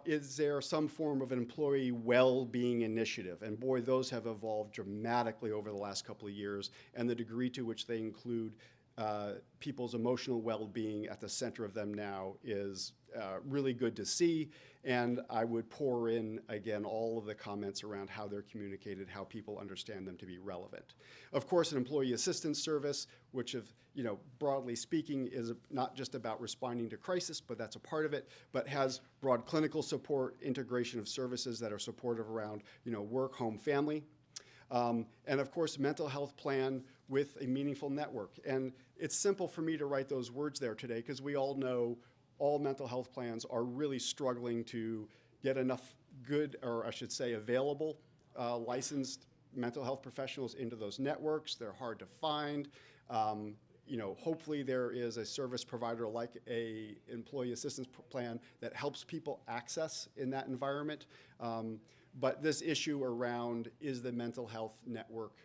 is there some form of an employee well-being initiative? And boy, those have evolved dramatically over the last couple of years, and the degree to which they include people's emotional well-being at the center of them now is really good to see. And I would pour in, again, all of the comments around how they're communicated, how people understand them to be relevant. Of course, an employee assistance service, which broadly speaking is not just about responding to crisis, but that's a part of it, but has broad clinical support, integration of services that are supportive around, work, home, family. And of course, mental health plan with a meaningful network. And it's simple for me to write those words there today because we all know all mental health plans are really struggling to get enough good, or I should say available, licensed mental health professionals into those networks. They're hard to find. Hopefully there is a service provider like a employee assistance plan that helps people access in that environment. But this issue around, is the mental health network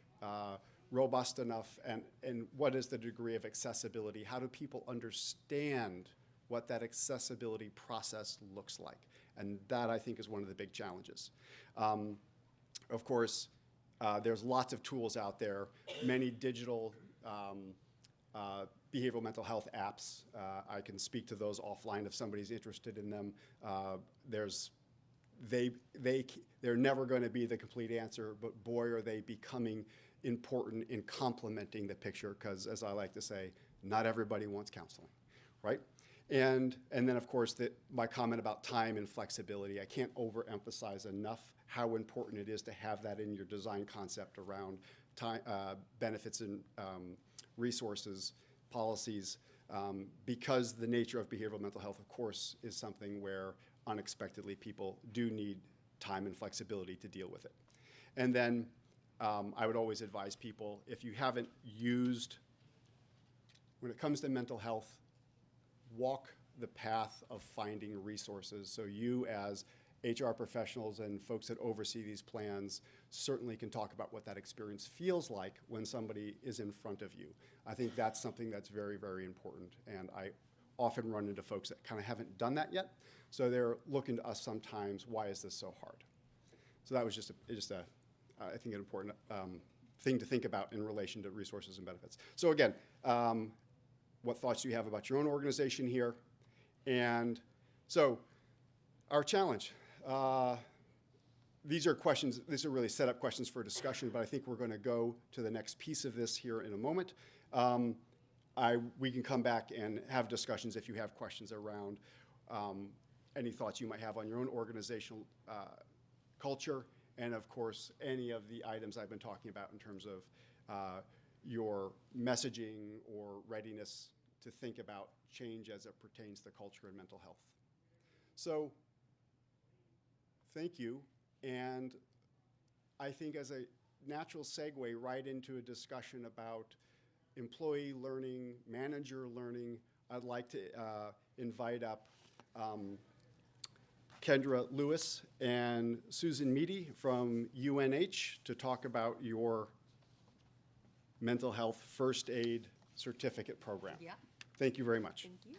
robust enough, and what is the degree of accessibility? How do people understand what that accessibility process looks like? And that, I think, is one of the big challenges. Of course, there's lots of tools out there, many digital behavioral mental health apps. I can speak to those offline if somebody's interested in them. They're never going to be the complete answer, but boy, are they becoming important in complementing the picture, because as I like to say, not everybody wants counseling, right? And then, of course, my comment about time and flexibility. I can't overemphasize enough how important it is to have that in your design concept around time, benefits and resources, policies, because the nature of behavioral mental health, of course, is something where unexpectedly people do need time and flexibility to deal with it. And then I would always advise people, if you haven't used, when it comes to mental health, walk the path of finding resources. So you as HR professionals and folks that oversee these plans certainly can talk about what that experience feels like when somebody is in front of you. I think that's something that's very, very important. And I often run into folks that kind of haven't done that yet. So they're looking to us sometimes, why is this so hard? So that was just I think, an important thing to think about in relation to resources and benefits. So again, what thoughts do you have about your own organization here? And so our challenge. These are questions, these are really set up questions for discussion, but I think we're going to go to the next piece of this here in a moment. We can come back and have discussions if you have questions around any thoughts you might have on your own organizational culture and of course, any of the items I've been talking about in terms of your messaging or readiness to think about change as it pertains to culture and mental health. So, thank you, and I think as a natural segue right into a discussion about employee learning, manager learning, I'd like to invite up Kendra Lewis and Susan Meady from UNH to talk about your mental health first aid certificate program. Yeah. Thank you very much. Thank you.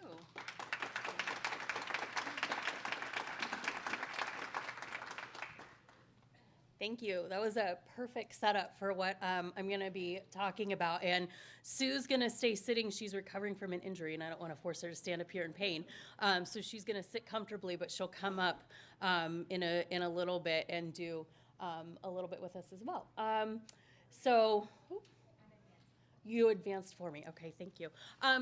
Thank you. That was a perfect setup for what I'm going to be talking about. And Sue's going to stay sitting. She's recovering from an injury, and I don't want to force her to stand up here in pain. So she's going to sit comfortably, but she'll come up in a little bit and do a little bit with us as well. You advanced for me. Okay, thank you.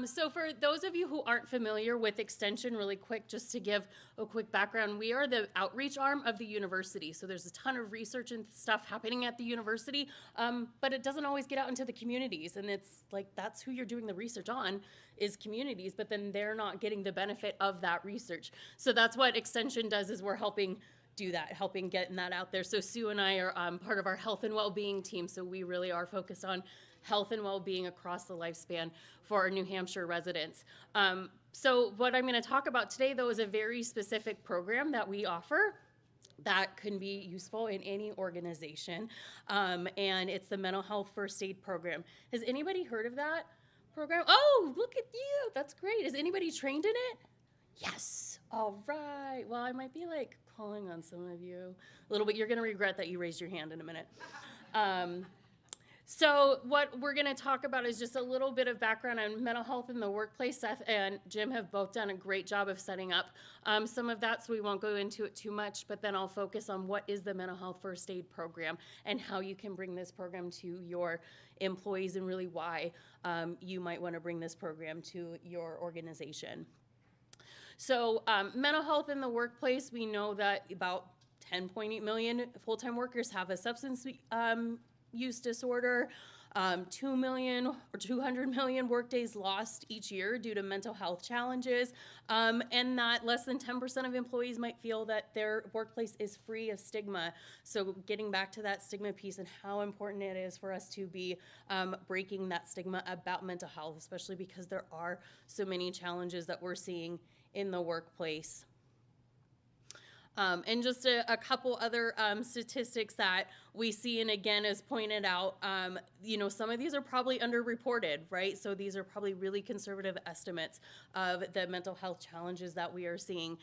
So for those of you who aren't familiar with Extension, really quick, just to give a quick background, we are the outreach arm of the university. So there's a ton of research and stuff happening at the university, but it doesn't always get out into the communities. And it's like, that's who you're doing the research on, is communities, but then they're not getting the benefit of that research. So that's what Extension does, is we're helping do that, helping getting that out there. So Sue and I are part of our health and well-being team. So we really are focused on health and well-being across the lifespan for our New Hampshire residents. So what I'm going to talk about today, though, is a very specific program that we offer that can be useful in any organization, and it's the Mental Health First Aid Program. Has anybody heard of that program? Oh, look at you. That's great. Is anybody trained in it? Yes. All right. Well, I might be like calling on some of you a little bit. You're going to regret that you raised your hand in a minute. So what we're going to talk about is just a little bit of background on mental health in the workplace. Seth and Jim have both done a great job of setting up some of that, so we won't go into it too much, but then I'll focus on what is the Mental Health First Aid Program and how you can bring this program to your employees, and really why you might want to bring this program to your organization. So mental health in the workplace, we know that about 10.8 million full-time workers have a substance use disorder, 2 million or 200 million workdays lost each year due to mental health challenges, and that less than 10% of employees might feel that their workplace is free of stigma. So getting back to that stigma piece and how important it is for us to be breaking that stigma about mental health, especially because there are so many challenges that we're seeing in the workplace. And just a couple other statistics that we see, and again, as pointed out, some of these are probably underreported, right? So these are probably really conservative estimates of the mental health challenges that we are seeing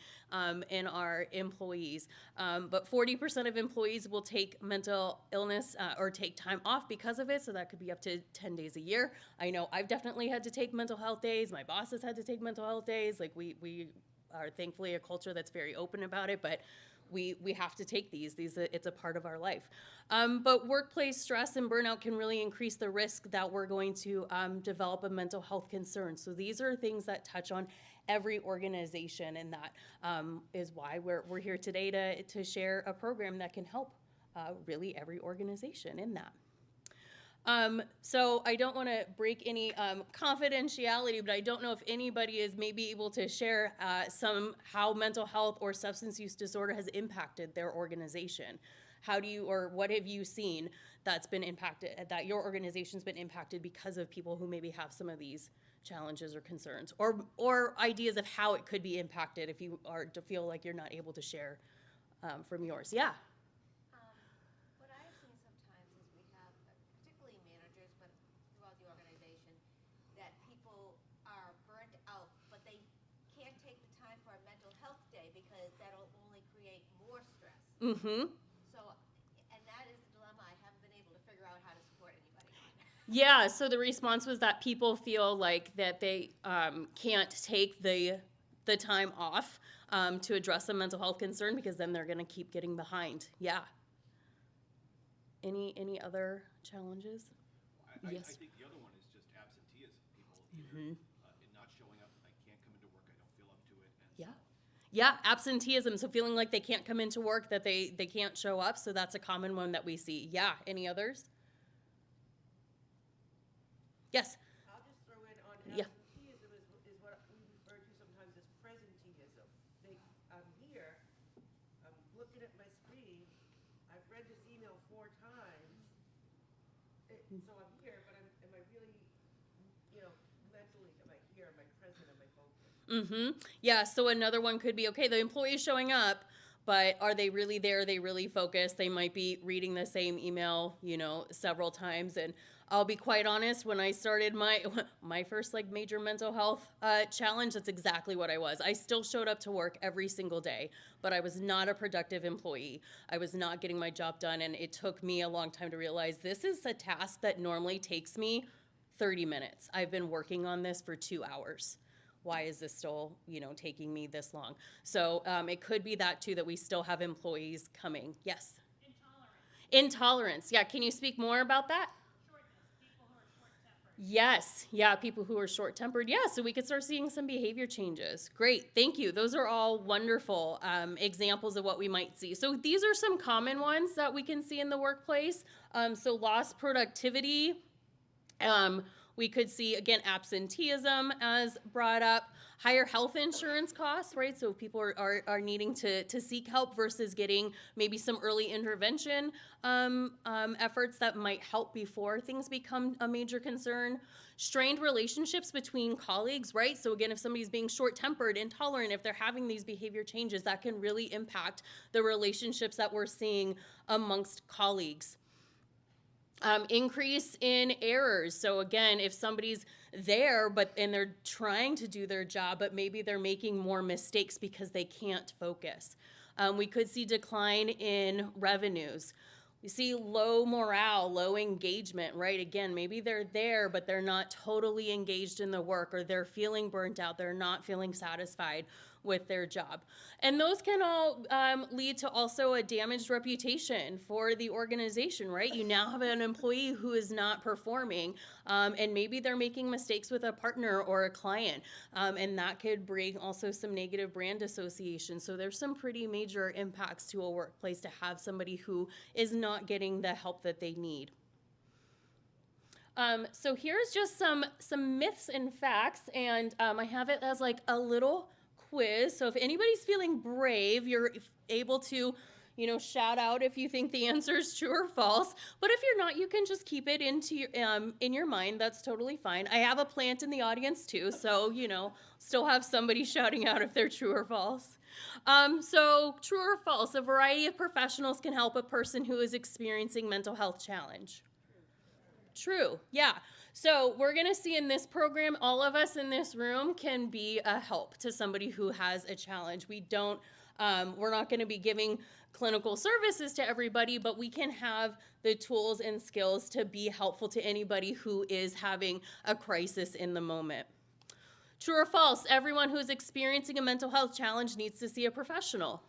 in our employees. But 40% of employees will take mental illness or take time off because of it, so that could be up to 10 days a year. I know I've definitely had to take mental health days. My boss has had to take mental health days. Like we are thankfully a culture that's very open about it, but we have to take these. It's a part of our life. But workplace stress and burnout can really increase the risk that we're going to develop a mental health concern. So these are things that touch on every organization, and that is why we're here today to share a program that can help really every organization in that. So I don't want to break any confidentiality, but I don't know if anybody is maybe able to share how mental health or substance use disorder has impacted their organization. What have you seen that's been impacted, that your organization's been impacted because of people who maybe have some of these challenges or concerns, or ideas of how it could be impacted if you are to feel like you're not able to share from yours. Yeah. What I have seen sometimes is we have, particularly managers, but throughout the organization, that people are burnt out, but they can't take the time for a mental health day because that'll only create more stress. Mm-hmm. So, and that is the dilemma I haven't been able to figure out how to support anybody on. Yeah, so the response was that people feel like that they can't take the time off to address a mental health concern because then they're going to keep getting behind. Yeah. Any other challenges? Yes. I think the other one is just absenteeism. People either not showing up, I can't come into work, I don't feel up to it. And Yeah. Yeah, absenteeism. So feeling like they can't come into work, that they can't show up. So that's a common one that we see. Yeah. Any others? Yes. I'll just throw in on Yeah. absenteeism is what we refer to sometimes as presenteeism. I'm here, I'm looking at my screen, I've read this email 4 times, so I'm here, but am I really, mentally, am I here, am I present, am I focused? Mm-hmm. Yeah, so another one could be, okay, the employee is showing up, but are they really there? Are they really focused? They might be reading the same email, several times. And I'll be quite honest, when I started my first major mental health challenge, that's exactly what I was. I still showed up to work every single day, but I was not a productive employee. I was not getting my job done, and it took me a long time to realize this is a task that normally takes me 30 minutes. I've been working on this for 2 hours. Why is this still, taking me this long? So it could be that too, that we still have employees coming. Yes? Intolerance. Yeah, can you speak more about that? Yes, yeah, people who are short-tempered. Yeah, so we could start seeing some behavior changes. Great, thank you. Those are all wonderful examples of what we might see. So these are some common ones that we can see in the workplace. So lost productivity. We could see, again, absenteeism as brought up, higher health insurance costs, right? So people are needing to seek help versus getting maybe some early intervention efforts that might help before things become a major concern. Strained relationships between colleagues, right? So again, if somebody's being short-tempered, intolerant, if they're having these behavior changes, that can really impact the relationships that we're seeing amongst colleagues. Increase in errors. So again, if somebody's there and they're trying to do their job, but maybe they're making more mistakes because they can't focus. We could see decline in revenues. We see low morale, low engagement, right? Again, maybe they're there, but they're not totally engaged in the work, or they're feeling burnt out. They're not feeling satisfied with their job. And those can all lead to also a damaged reputation for the organization, right? You now have an employee who is not performing, and maybe they're making mistakes with a partner or a client, and that could bring also some negative brand association. So there's some pretty major impacts to a workplace to have somebody who is not getting the help that they need. So here's just some myths and facts, and I have it as a little quiz. So if anybody's feeling brave, you're able to, shout out if you think the answer is true or false. But if you're not, you can just keep it in your mind. That's totally fine. I have a plant in the audience too, so still have somebody shouting out if they're true or false. So true or false, a variety of professionals can help a person who is experiencing mental health challenge. True, yeah. So we're going to see in this program, all of us in this room can be a help to somebody who has a challenge. We're not going to be giving clinical services to everybody, but we can have the tools and skills to be helpful to anybody who is having a crisis in the moment. True or false, everyone who's experiencing a mental health challenge needs to see a professional.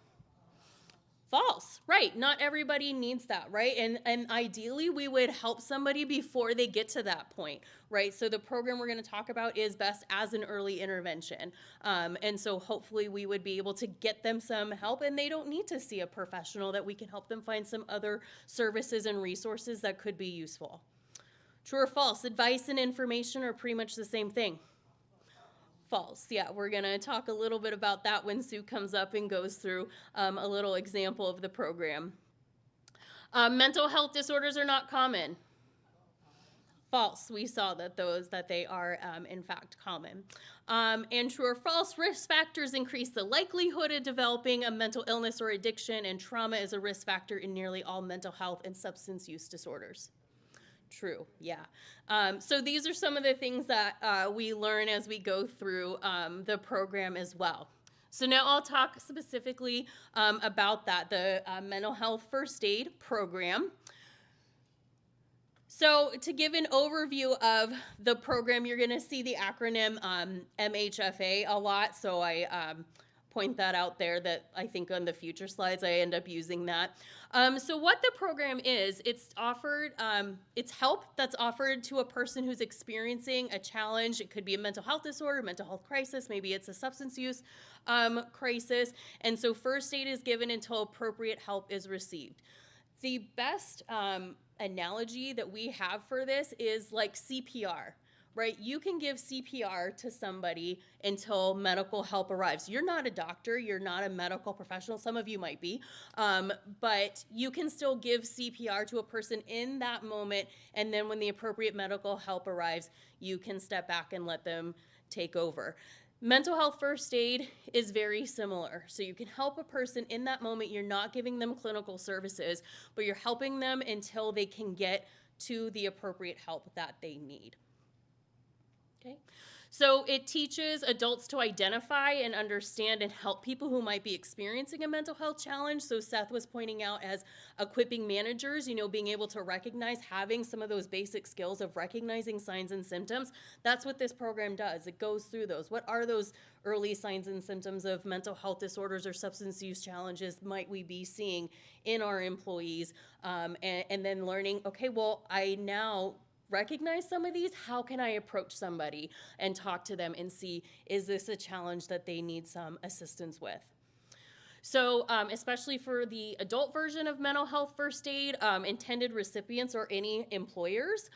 False, right? Not everybody needs that, right? And ideally, we would help somebody before they get to that point, right? So the program we're going to talk about is best as an early intervention. And so hopefully we would be able to get them some help, and they don't need to see a professional, that we can help them find some other services and resources that could be useful. True or false, advice and information are pretty much the same thing. False. Yeah, we're going to talk a little bit about that when Sue comes up and goes through a little example of the program. Mental health disorders are not common. False. We saw that they are in fact common. And true or false, risk factors increase the likelihood of developing a mental illness or addiction, and trauma is a risk factor in nearly all mental health and substance use disorders. True, yeah. So these are some of the things that we learn as we go through the program as well. So now I'll talk specifically about that, the mental health first aid program. So to give an overview of the program, you're going to see the acronym MHFA a lot. So point that out there, that I think on the future slides I end up using that. So what the program is, it's offered, it's help that's offered to a person who's experiencing a challenge. It could be a mental health disorder, mental health crisis, maybe it's a substance use crisis. And so first aid is given until appropriate help is received. The best analogy that we have for this is like CPR, right? You can give CPR to somebody until medical help arrives. You're not a doctor, you're not a medical professional. Some of you might be, but you can still give CPR to a person in that moment, and then when the appropriate medical help arrives, you can step back and let them take over. Mental health first aid is very similar. So you can help a person in that moment. You're not giving them clinical services, but you're helping them until they can get to the appropriate help that they need. Okay. So it teaches adults to identify and understand and help people who might be experiencing a mental health challenge. So Seth was pointing out as equipping managers, being able to recognize, having some of those basic skills of recognizing signs and symptoms. That's what this program does. It goes through those. What are those early signs and symptoms of mental health disorders or substance use challenges might we be seeing in our employees? And then learning, okay, well, I now recognize some of these. How can I approach somebody and talk to them and see, is this a challenge that they need some assistance with? So especially for the adult version of mental health first aid, intended recipients or any employers,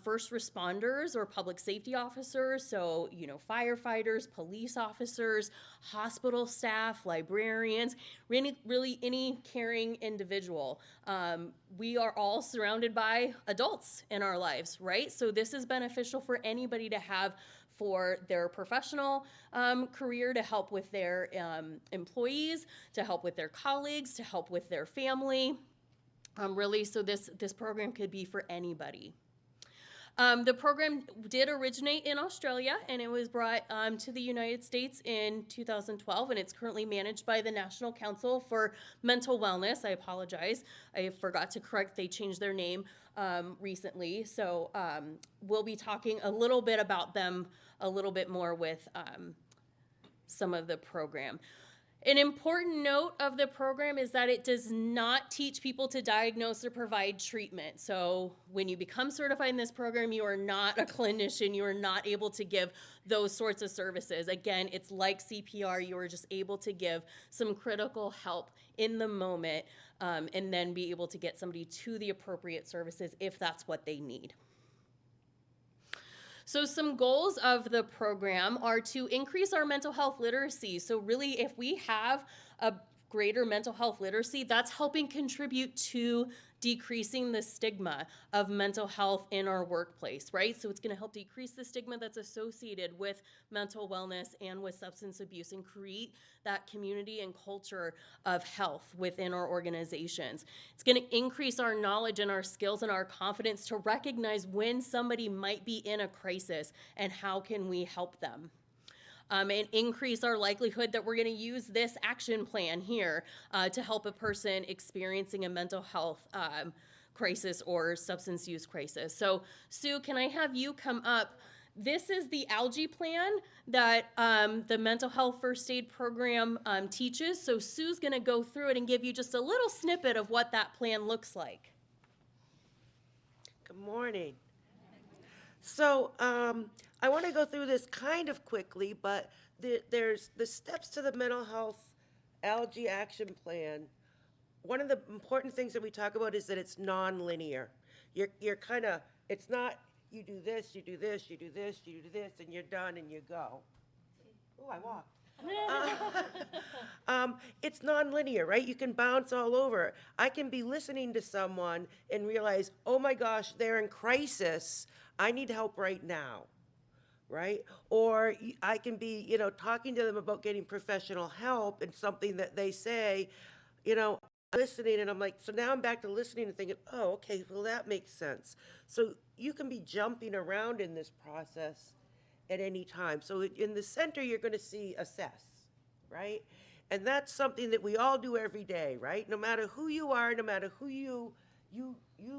first responders or public safety officers, so firefighters, police officers, hospital staff, librarians, really any caring individual. We are all surrounded by adults in our lives, right? So this is beneficial for anybody to have for their professional career, to help with their employees, to help with their colleagues, to help with their family. Really, so this program could be for anybody. The program did originate in Australia, and it was brought to the United States in 2012, and it's currently managed by the National Council for Mental Wellness. I apologize. I forgot to correct, they changed their name recently. So we'll be talking a little bit about them a little bit more with some of the program. An important note of the program is that it does not teach people to diagnose or provide treatment. So when you become certified in this program, you are not a clinician. You are not able to give those sorts of services. Again, it's like CPR. You are just able to give some critical help in the moment, and then be able to get somebody to the appropriate services if that's what they need. So some goals of the program are to increase our mental health literacy. So really, if we have a greater mental health literacy, that's helping contribute to decreasing the stigma of mental health in our workplace, right? So it's going to help decrease the stigma that's associated with mental wellness and with substance abuse, and create that community and culture of health within our organizations. It's going to increase our knowledge and our skills and our confidence to recognize when somebody might be in a crisis and how can we help them. And increase our likelihood that we're going to use this action plan here to help a person experiencing a mental health crisis or substance use crisis. So, Sue, can I have you come up? This is the ALGE plan that the mental health first aid program teaches. So Sue's going to go through it and give you just a little snippet of what that plan looks like. Good morning. So I want to go through this kind of quickly, but there's the steps to the mental health ALGE action plan. One of the important things that we talk about is that it's non-linear. You're kind of, it's not you do this, you do this, you do this, you do this, and you're done and you go. Oh, I walked. It's non-linear, right? You can bounce all over. I can be listening to someone and realize, oh my gosh, they're in crisis. I need help right now, right? Or I can be, talking to them about getting professional help and something that they say, listening, and I'm like, so now I'm back to listening and thinking, oh, okay, well, that makes sense. So you can be jumping around in this process at any time. So in the center, you're going to see assess, right? And that's something that we all do every day, right? No matter who you are, no matter who you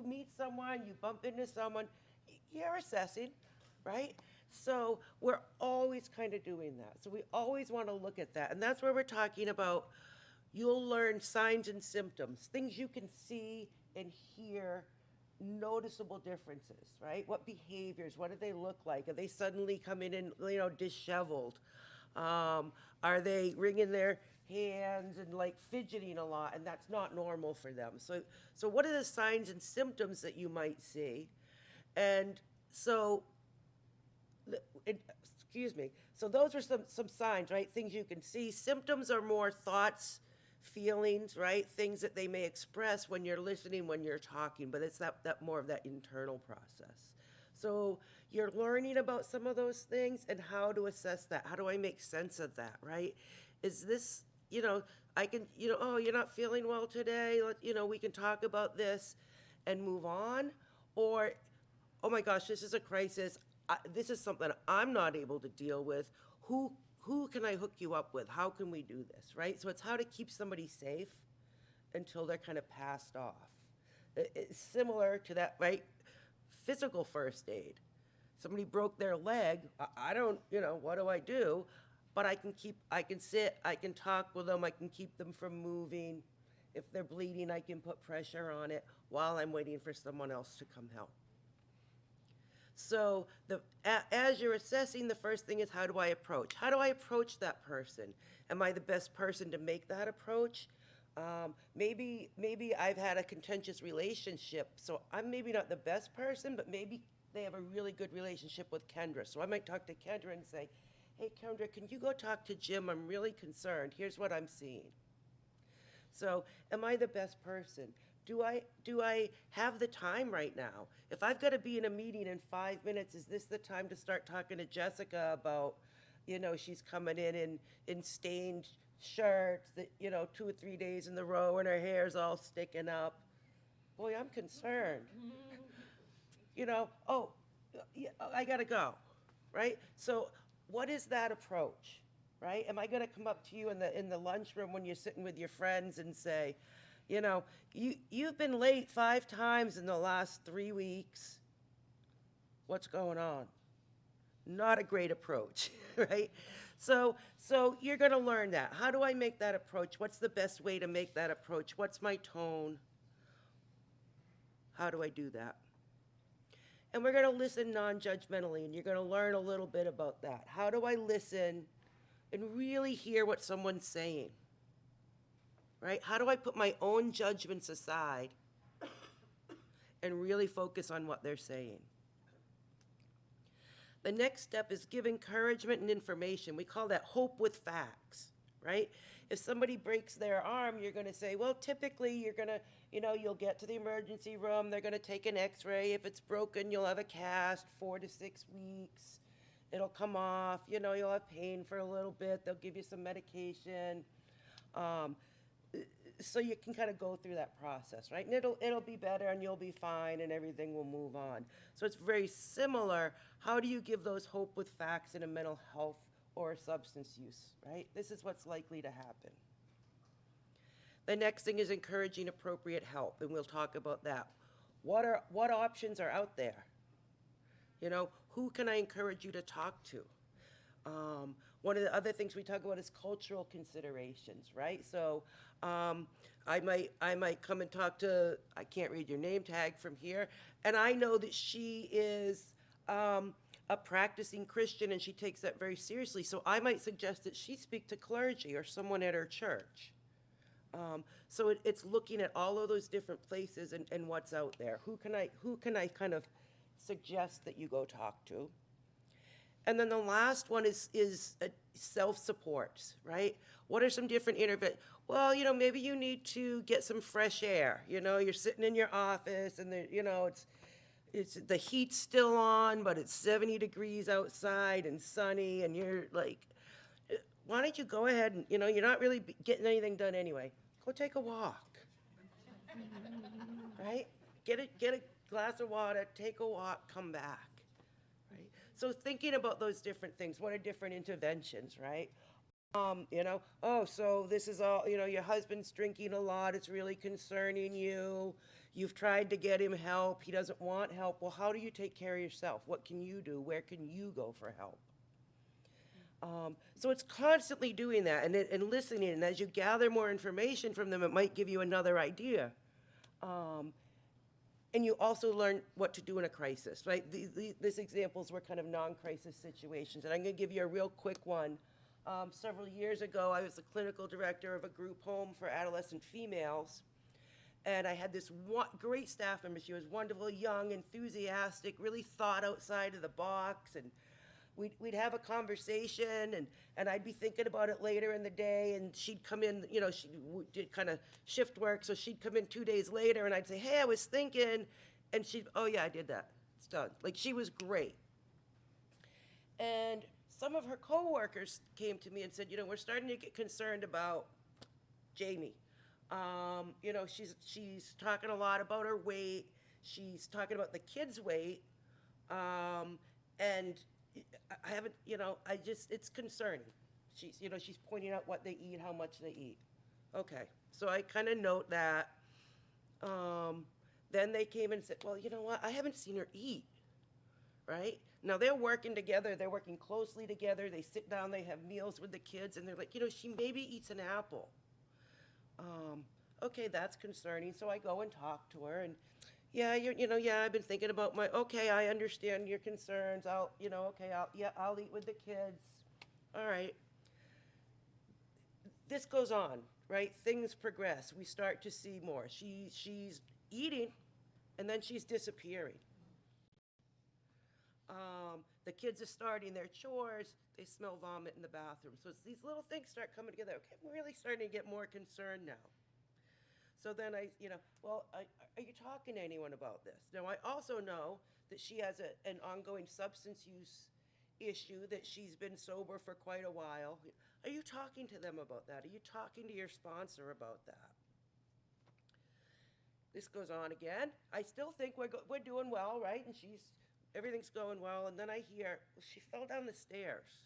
meet someone, you bump into someone, you're assessing. right? So we're always kind of doing that. So we always want to look at that. And that's where we're talking about you'll learn signs and symptoms, things you can see and hear, noticeable differences, right? What behaviors, what do they look like? Are they suddenly coming in, disheveled? Are they wringing their hands and like fidgeting a lot? And that's not normal for them. So what are the signs and symptoms that you might see? And so excuse me. So those are some signs, right? Things you can see. Symptoms are more thoughts, feelings, right? Things that they may express when you're listening, when you're talking, but it's that more of that internal process. So you're learning about some of those things and how to assess that. How do I make sense of that, right? Is this, I can, oh, you're not feeling well today. We can talk about this and move on. Or, oh my gosh, this is a crisis. This is something I'm not able to deal with. Who can I hook you up with? How can we do this, right? So it's how to keep somebody safe until they're kind of passed off. It's similar to that, right? Physical first aid. Somebody broke their leg. I don't, what do I do? But I can sit, I can talk with them, I can keep them from moving. If they're bleeding, I can put pressure on it while I'm waiting for someone else to come help. So as you're assessing, the first thing is how do I approach? How do I approach that person? Am I the best person to make that approach? Maybe I've had a contentious relationship, so I'm maybe not the best person, but maybe they have a really good relationship with Kendra. So I might talk to Kendra and say, hey, Kendra, can you go talk to Jim? I'm really concerned. Here's what I'm seeing. So am I the best person? Do I have the time right now? If I've got to be in a meeting in 5 minutes, is this the time to start talking to Jessica about, she's coming in stained shirts that, 2 or 3 days in a row and her hair's all sticking up? Boy, I'm concerned. Oh, yeah, I got to go, right? So what is that approach, right? Am I going to come up to you in the lunchroom when you're sitting with your friends and say, you've been late 5 times in the last 3 weeks. What's going on? Not a great approach, right? So you're going to learn that. How do I make that approach? What's the best way to make that approach? What's my tone? How do I do that? And we're going to listen non-judgmentally, and you're going to learn a little bit about that. How do I listen and really hear what someone's saying? Right? How do I put my own judgments aside and really focus on what they're saying? The next step is give encouragement and information. We call that hope with facts, right? If somebody breaks their arm, you're going to say, well, typically you're going to, you'll get to the emergency room, they're going to take an x-ray. If it's broken, you'll have a cast 4 to 6 weeks. It'll come off, you'll have pain for a little bit. They'll give you some medication. So you can kind of go through that process, right? And it'll be better and you'll be fine and everything will move on. So it's very similar. How do you give those hope with facts in a mental health or a substance use, right? This is what's likely to happen. The next thing is encouraging appropriate help, and we'll talk about that. What options are out there? Who can I encourage you to talk to? One of the other things we talk about is cultural considerations, right? So I might come and talk to, I can't read your name tag from here, and I know that she is a practicing Christian and she takes that very seriously. So I might suggest that she speak to clergy or someone at her church. So it's looking at all of those different places and what's out there. Who can I kind of suggest that you go talk to? And then the last one is self-support, right? What are some different interventions? Well, maybe you need to get some fresh air. You're sitting in your office and it's the heat's still on, but it's 70 degrees outside and sunny, and you're like, why don't you go ahead and, you're not really getting anything done anyway. Go take a walk, right? Get a glass of water, take a walk, come back. So thinking about those different things, what are different interventions, right? So this is all, your husband's drinking a lot, it's really concerning you. You've tried to get him help. He doesn't want help. Well, how do you take care of yourself? What can you do? Where can you go for help? So it's constantly doing that and listening. And as you gather more information from them, it might give you another idea. And you also learn what to do in a crisis, right? These examples were kind of non-crisis situations. And I'm going to give you a real quick one. Several years ago, I was the clinical director of a group home for adolescent females. And I had this great staff member. She was wonderful, young, enthusiastic, really thought outside of the box. And we'd have a conversation, and I'd be thinking about it later in the day, and she'd come in, you know, she did kind of shift work, so she'd come in 2 days later, and I'd say, hey, I was thinking, and she'd, oh yeah, I did that, it's done. Like, she was great. And some of her coworkers came to me and said, you know, we're starting to get concerned about Jamie. You know, she's talking a lot about her weight, she's talking about the kids' weight, and I haven't, you know, it's concerning. She's pointing out what they eat, how much they eat. Okay, so I kind of note that. Then they came and said, well, you know what, I haven't seen her eat, right? Now they're working together, they're working closely together, they sit down, they have meals with the kids, and they're like, you know, she maybe eats an apple. Okay, that's concerning, so I go and talk to her, and yeah, I've been thinking about okay, I understand your concerns, I'll eat with the kids. All right. This goes on, right? Things progress. We start to see more. She's eating, and then she's disappearing. The kids are starting their chores. They smell vomit in the bathroom. So it's these little things start coming together. Okay, I'm really starting to get more concerned now. So then are you talking to anyone about this? Now, I also know that she has an ongoing substance use issue, that she's been sober for quite a while. Are you talking to them about that? Are you talking to your sponsor about that? This goes on again. I still think we're doing well, right? And everything's going well. And then I hear, she fell down the stairs.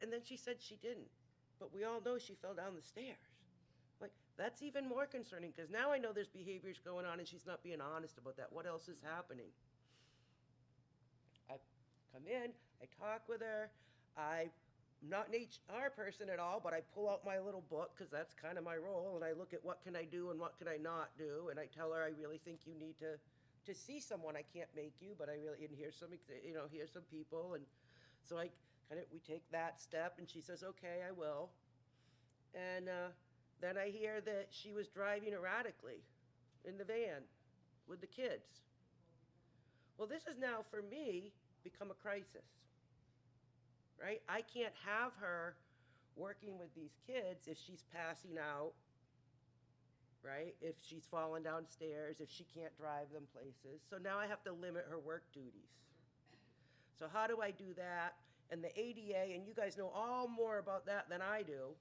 And then she said she didn't. But we all know she fell down the stairs. Like, that's even more concerning, because now I know there's behaviors going on and she's not being honest about that. What else is happening? I come in, I talk with her. I'm not an HR person at all, but I pull out my little book, because that's kind of my role, and I look at what can I do and what can I not do, and I tell her I really think you need to see someone. I can't make you, but and here's some people, and so we take that step, and she says, okay, I will. And then I hear that she was driving erratically in the van with the kids. Well, this has now, for me, become a crisis, right? I can't have her working with these kids if she's passing out, right? If she's falling downstairs, if she can't drive them places. So now I have to limit her work duties. So how do I do that? And the ADA, and you guys know all more about that than I do.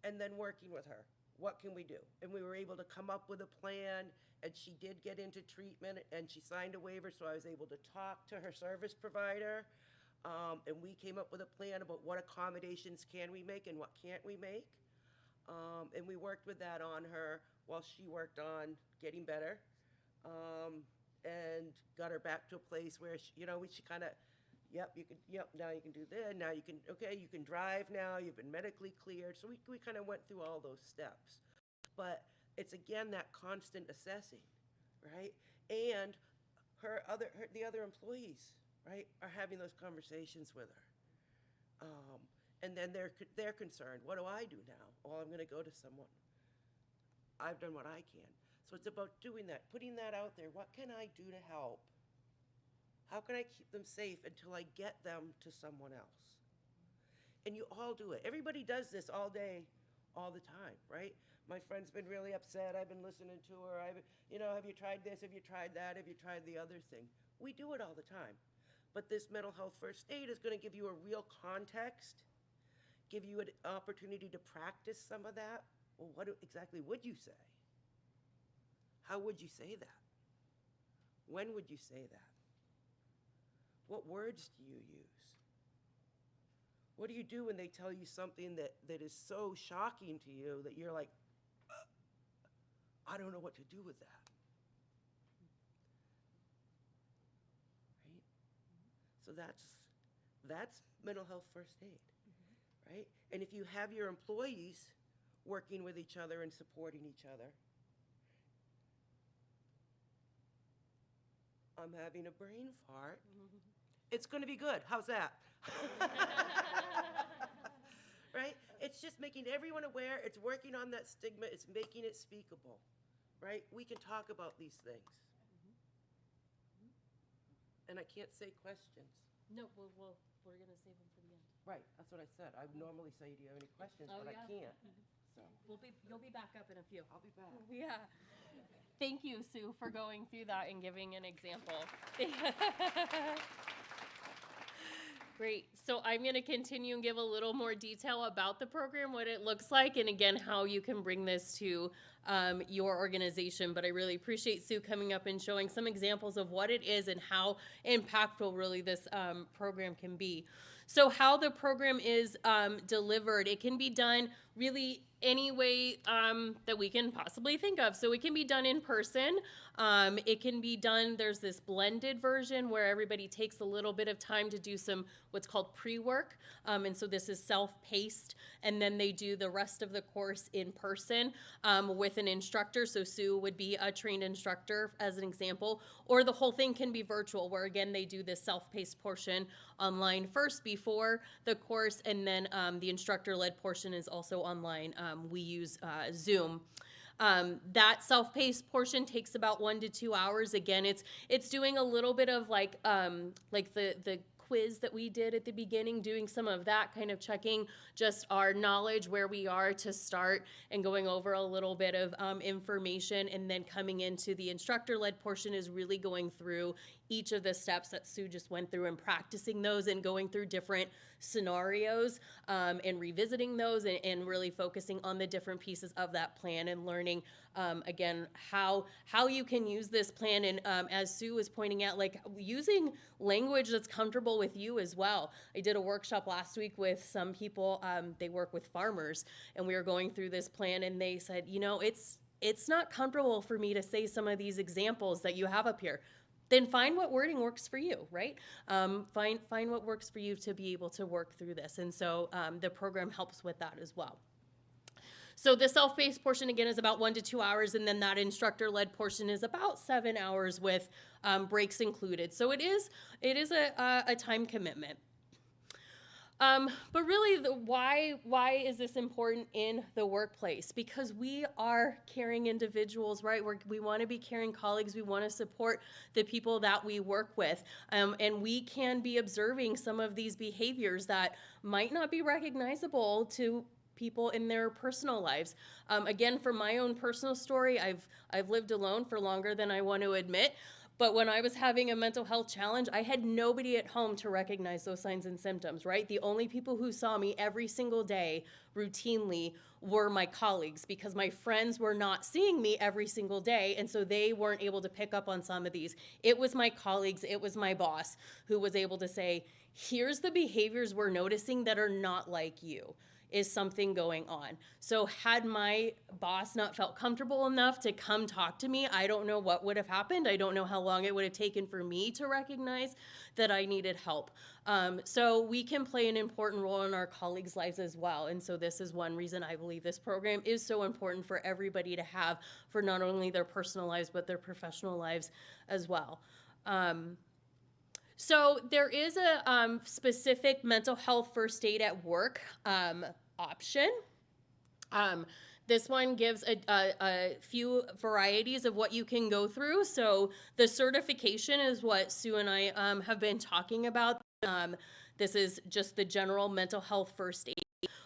And then working with her. What can we do? And we were able to come up with a plan, and she did get into treatment, and she signed a waiver, so I was able to talk to her service provider, and we came up with a plan about what accommodations can we make and what can't we make. And we worked with that on her while she worked on getting better, and got her back to a place where she kind of, now you can do this, now you can drive now, you've been medically cleared. So we kind of went through all those steps. But it's again that constant assessing, right? And the other employees, right, are having those conversations with her. And then they're concerned, what do I do now? Well, I'm gonna go to someone. I've done what I can. So it's about doing that, putting that out there. What can I do to help? How can I keep them safe until I get them to someone else? And you all do it. Everybody does this all day, all the time, right? My friend's been really upset. I've been listening to her. Have you tried this? Have you tried that? Have you tried the other thing? We do it all the time. But this mental health first aid is going to give you a real context, give you an opportunity to practice some of that. Well, what exactly would you say? How would you say that? When would you say that? What words do you use? What do you do when they tell you something that is so shocking to you that you're like, I don't know what to do with that? Right? So that's mental health first aid, right? And if you have your employees working with each other and supporting each other, I'm having a brain fart. It's going to be good. How's that? Right? It's just making everyone aware. It's working on that stigma. It's making it speakable, right? We can talk about these things. And I can't say questions. No, we're gonna save them for the end. Right, that's what I said. I would normally say, do you have any questions? Oh, But yeah. I can't. So, You'll be back up in a few. I'll be back. Yeah. Thank you, Sue, for going through that and giving an example. Great. So I'm going to continue and give a little more detail about the program, what it looks like, and again, how you can bring this to your organization. But I really appreciate Sue coming up and showing some examples of what it is and how impactful really this program can be. So how the program is delivered, it can be done really any way that we can possibly think of. So it can be done in person. It can be done, there's this blended version where everybody takes a little bit of time to do some what's called pre-work. And so this is self-paced, and then they do the rest of the course in person with an instructor. So Sue would be a trained instructor as an example, or the whole thing can be virtual where again they do this self-paced portion online first before the course, and then the instructor-led portion is also online. We use Zoom. That self-paced portion takes about 1 to 2 hours. Again, it's doing a little bit of like the quiz that we did at the beginning, doing some of that, kind of checking just our knowledge, where we are to start, and going over a little bit of information, and then coming into the instructor-led portion is really going through each of the steps that Sue just went through and practicing those and going through different scenarios and revisiting those and really focusing on the different pieces of that plan and learning again how you can use this plan, and as Sue was pointing out, like using language that's comfortable with you as well. I did a workshop last week with some people, they work with farmers, and we were going through this plan, and they said, you know, it's not comfortable for me to say some of these examples that you have up here. Then find what wording works for you, right? Find what works for you to be able to work through this. And so the program helps with that as well. So the self-paced portion, again, is about 1 to 2 hours, and then that instructor-led portion is about 7 hours with breaks included. So it is a time commitment. But really, why is this important in the workplace? Because we are caring individuals, right? We want to be caring colleagues. We want to support the people that we work with. And we can be observing some of these behaviors that might not be recognizable to people in their personal lives. Again, from my own personal story, I've lived alone for longer than I want to admit. But when I was having a mental health challenge, I had nobody at home to recognize those signs and symptoms, right? The only people who saw me every single day routinely were my colleagues, because my friends were not seeing me every single day, and so they weren't able to pick up on some of these. It was my colleagues, it was my boss who was able to say, here's the behaviors we're noticing that are not like you. Is something going on? So had my boss not felt comfortable enough to come talk to me, I don't know what would have happened. I don't know how long it would have taken for me to recognize that I needed help. So we can play an important role in our colleagues' lives as well. And so this is one reason I believe this program is so important for everybody to have, for not only their personal lives, but their professional lives as well. So there is a specific mental health first aid at work option. This one gives a few varieties of what you can go through. So the certification is what Sue and I have been talking about. This is just the general mental health first aid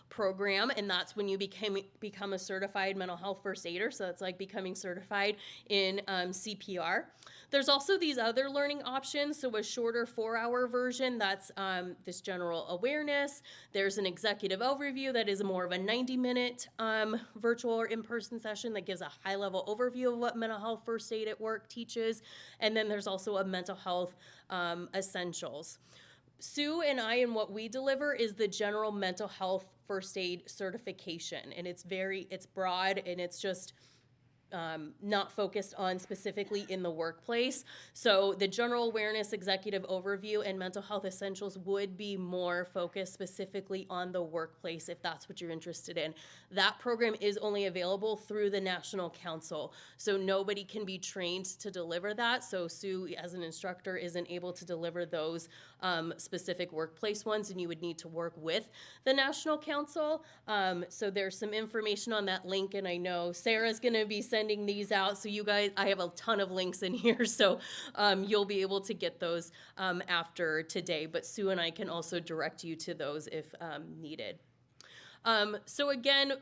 program, and that's when you become a certified mental health first aider. So it's like becoming certified in CPR. There's also these other learning options. So a shorter 4-hour version, that's this general awareness. There's an executive overview that is more of a 90-minute virtual or in-person session that gives a high-level overview of what mental health first aid at work teaches. And then there's also a mental health essentials. Sue and I, and what we deliver is the general mental health first aid certification, and it's broad, and it's just not focused on specifically in the workplace. So the general awareness, executive overview, and mental health essentials would be more focused specifically on the workplace if that's what you're interested in. That program is only available through the National Council. So nobody can be trained to deliver that. So Sue, as an instructor, isn't able to deliver those specific workplace ones, and you would need to work with the National Council. So there's some information on that link, and I know Sarah's going to be sending these out. So you guys, I have a ton of links in here, so you'll be able to get those after today. But Sue and I can also direct you to those if needed. So again,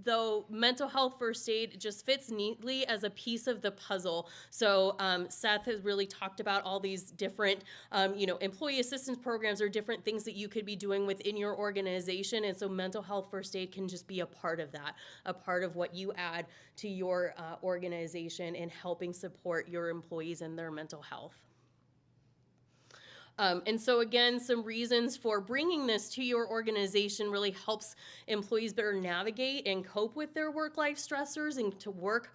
though mental health first aid just fits neatly as a piece of the puzzle. So Seth has really talked about all these different, employee assistance programs or different things that you could be doing within your organization. And so mental health first aid can just be a part of that, a part of what you add to your organization in helping support your employees and their mental health. And so again, some reasons for bringing this to your organization really helps employees better navigate and cope with their work-life stressors and to work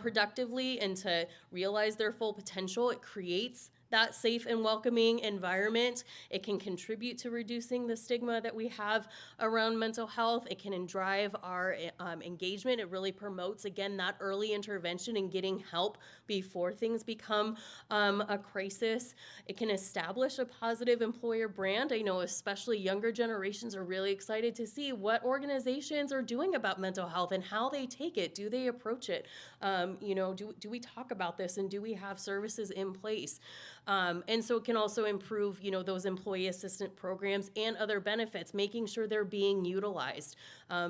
productively and to realize their full potential. It creates that safe and welcoming environment. It can contribute to reducing the stigma that we have around mental health. It can drive our engagement. It really promotes, again, that early intervention and getting help before things become a crisis. It can establish a positive employer brand. I know especially younger generations are really excited to see what organizations are doing about mental health and how they take it. Do they approach it? Do we talk about this, and do we have services in place? And so it can also improve, those employee assistant programs and other benefits, making sure they're being utilized.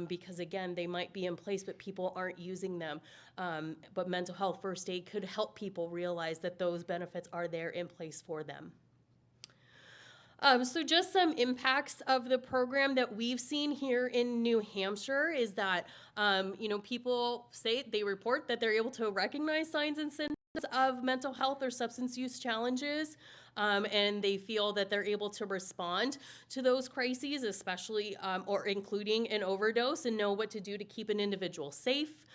Because again, they might be in place, but people aren't using them. But mental health first aid could help people realize that those benefits are there in place for them. So just some impacts of the program that we've seen here in New Hampshire is that, people say they report that they're able to recognize signs and symptoms of mental health or substance use challenges, and they feel that they're able to respond to those crises, especially or including an overdose, and know what to do to keep an individual safe.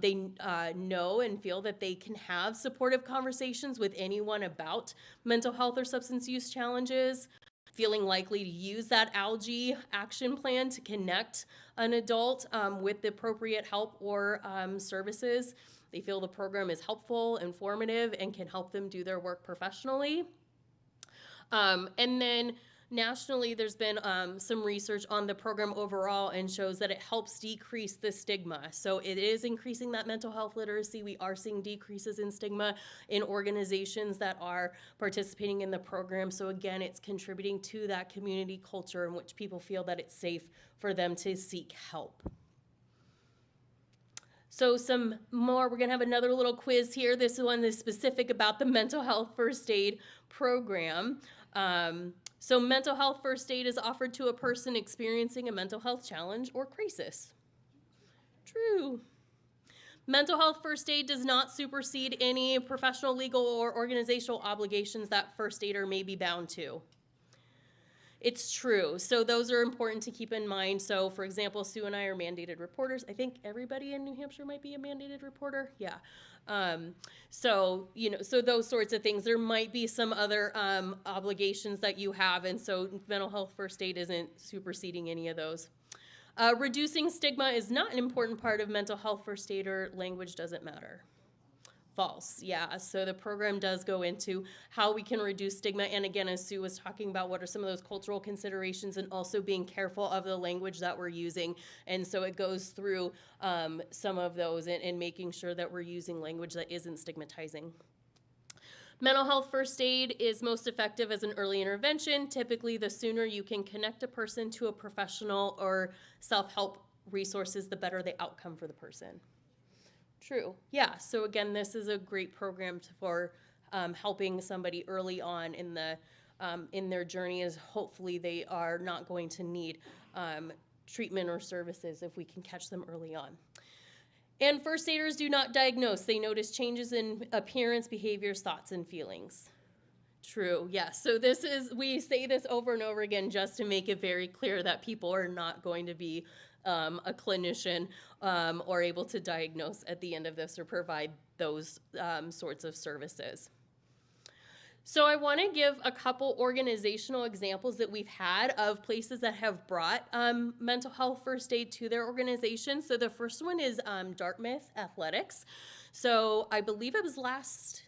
They know and feel that they can have supportive conversations with anyone about mental health or substance use challenges, feeling likely to use that ALGAE action plan to connect an adult with the appropriate help or services. They feel the program is helpful, informative, and can help them do their work professionally. And then nationally, there's been some research on the program overall and shows that it helps decrease the stigma. So it is increasing that mental health literacy. We are seeing decreases in stigma in organizations that are participating in the program. So again, it's contributing to that community culture in which people feel that it's safe for them to seek help. So some more, we're gonna have another little quiz here. This one is specific about the mental health first aid program. So mental health first aid is offered to a person experiencing a mental health challenge or crisis. True. Mental health first aid does not supersede any professional, legal, or organizational obligations that first aider may be bound to. It's true. So those are important to keep in mind. So for example, Sue and I are mandated reporters. I think everybody in New Hampshire might be a mandated reporter. Yeah. So those sorts of things. There might be some other obligations that you have. And so mental health first aid isn't superseding any of those. Reducing stigma is not an important part of mental health first aid, or language doesn't matter. False, yeah. So the program does go into how we can reduce stigma. And again, as Sue was talking about, what are some of those cultural considerations, and also being careful of the language that we're using. And so it goes through some of those and making sure that we're using language that isn't stigmatizing. Mental health first aid is most effective as an early intervention. Typically, the sooner you can connect a person to a professional or self-help resources, the better the outcome for the person. True. Yeah. So again, this is a great program for helping somebody early on in their journey, as hopefully they are not going to need treatment or services if we can catch them early on. And first aiders do not diagnose. They notice changes in appearance, behaviors, thoughts, and feelings. True, yes. So this is, we say this over and over again just to make it very clear that people are not going to be a clinician or able to diagnose at the end of this or provide those sorts of services. So I want to give a couple organizational examples that we've had of places that have brought mental health first aid to their organization. So the first one is Dartmouth Athletics. So I believe it was last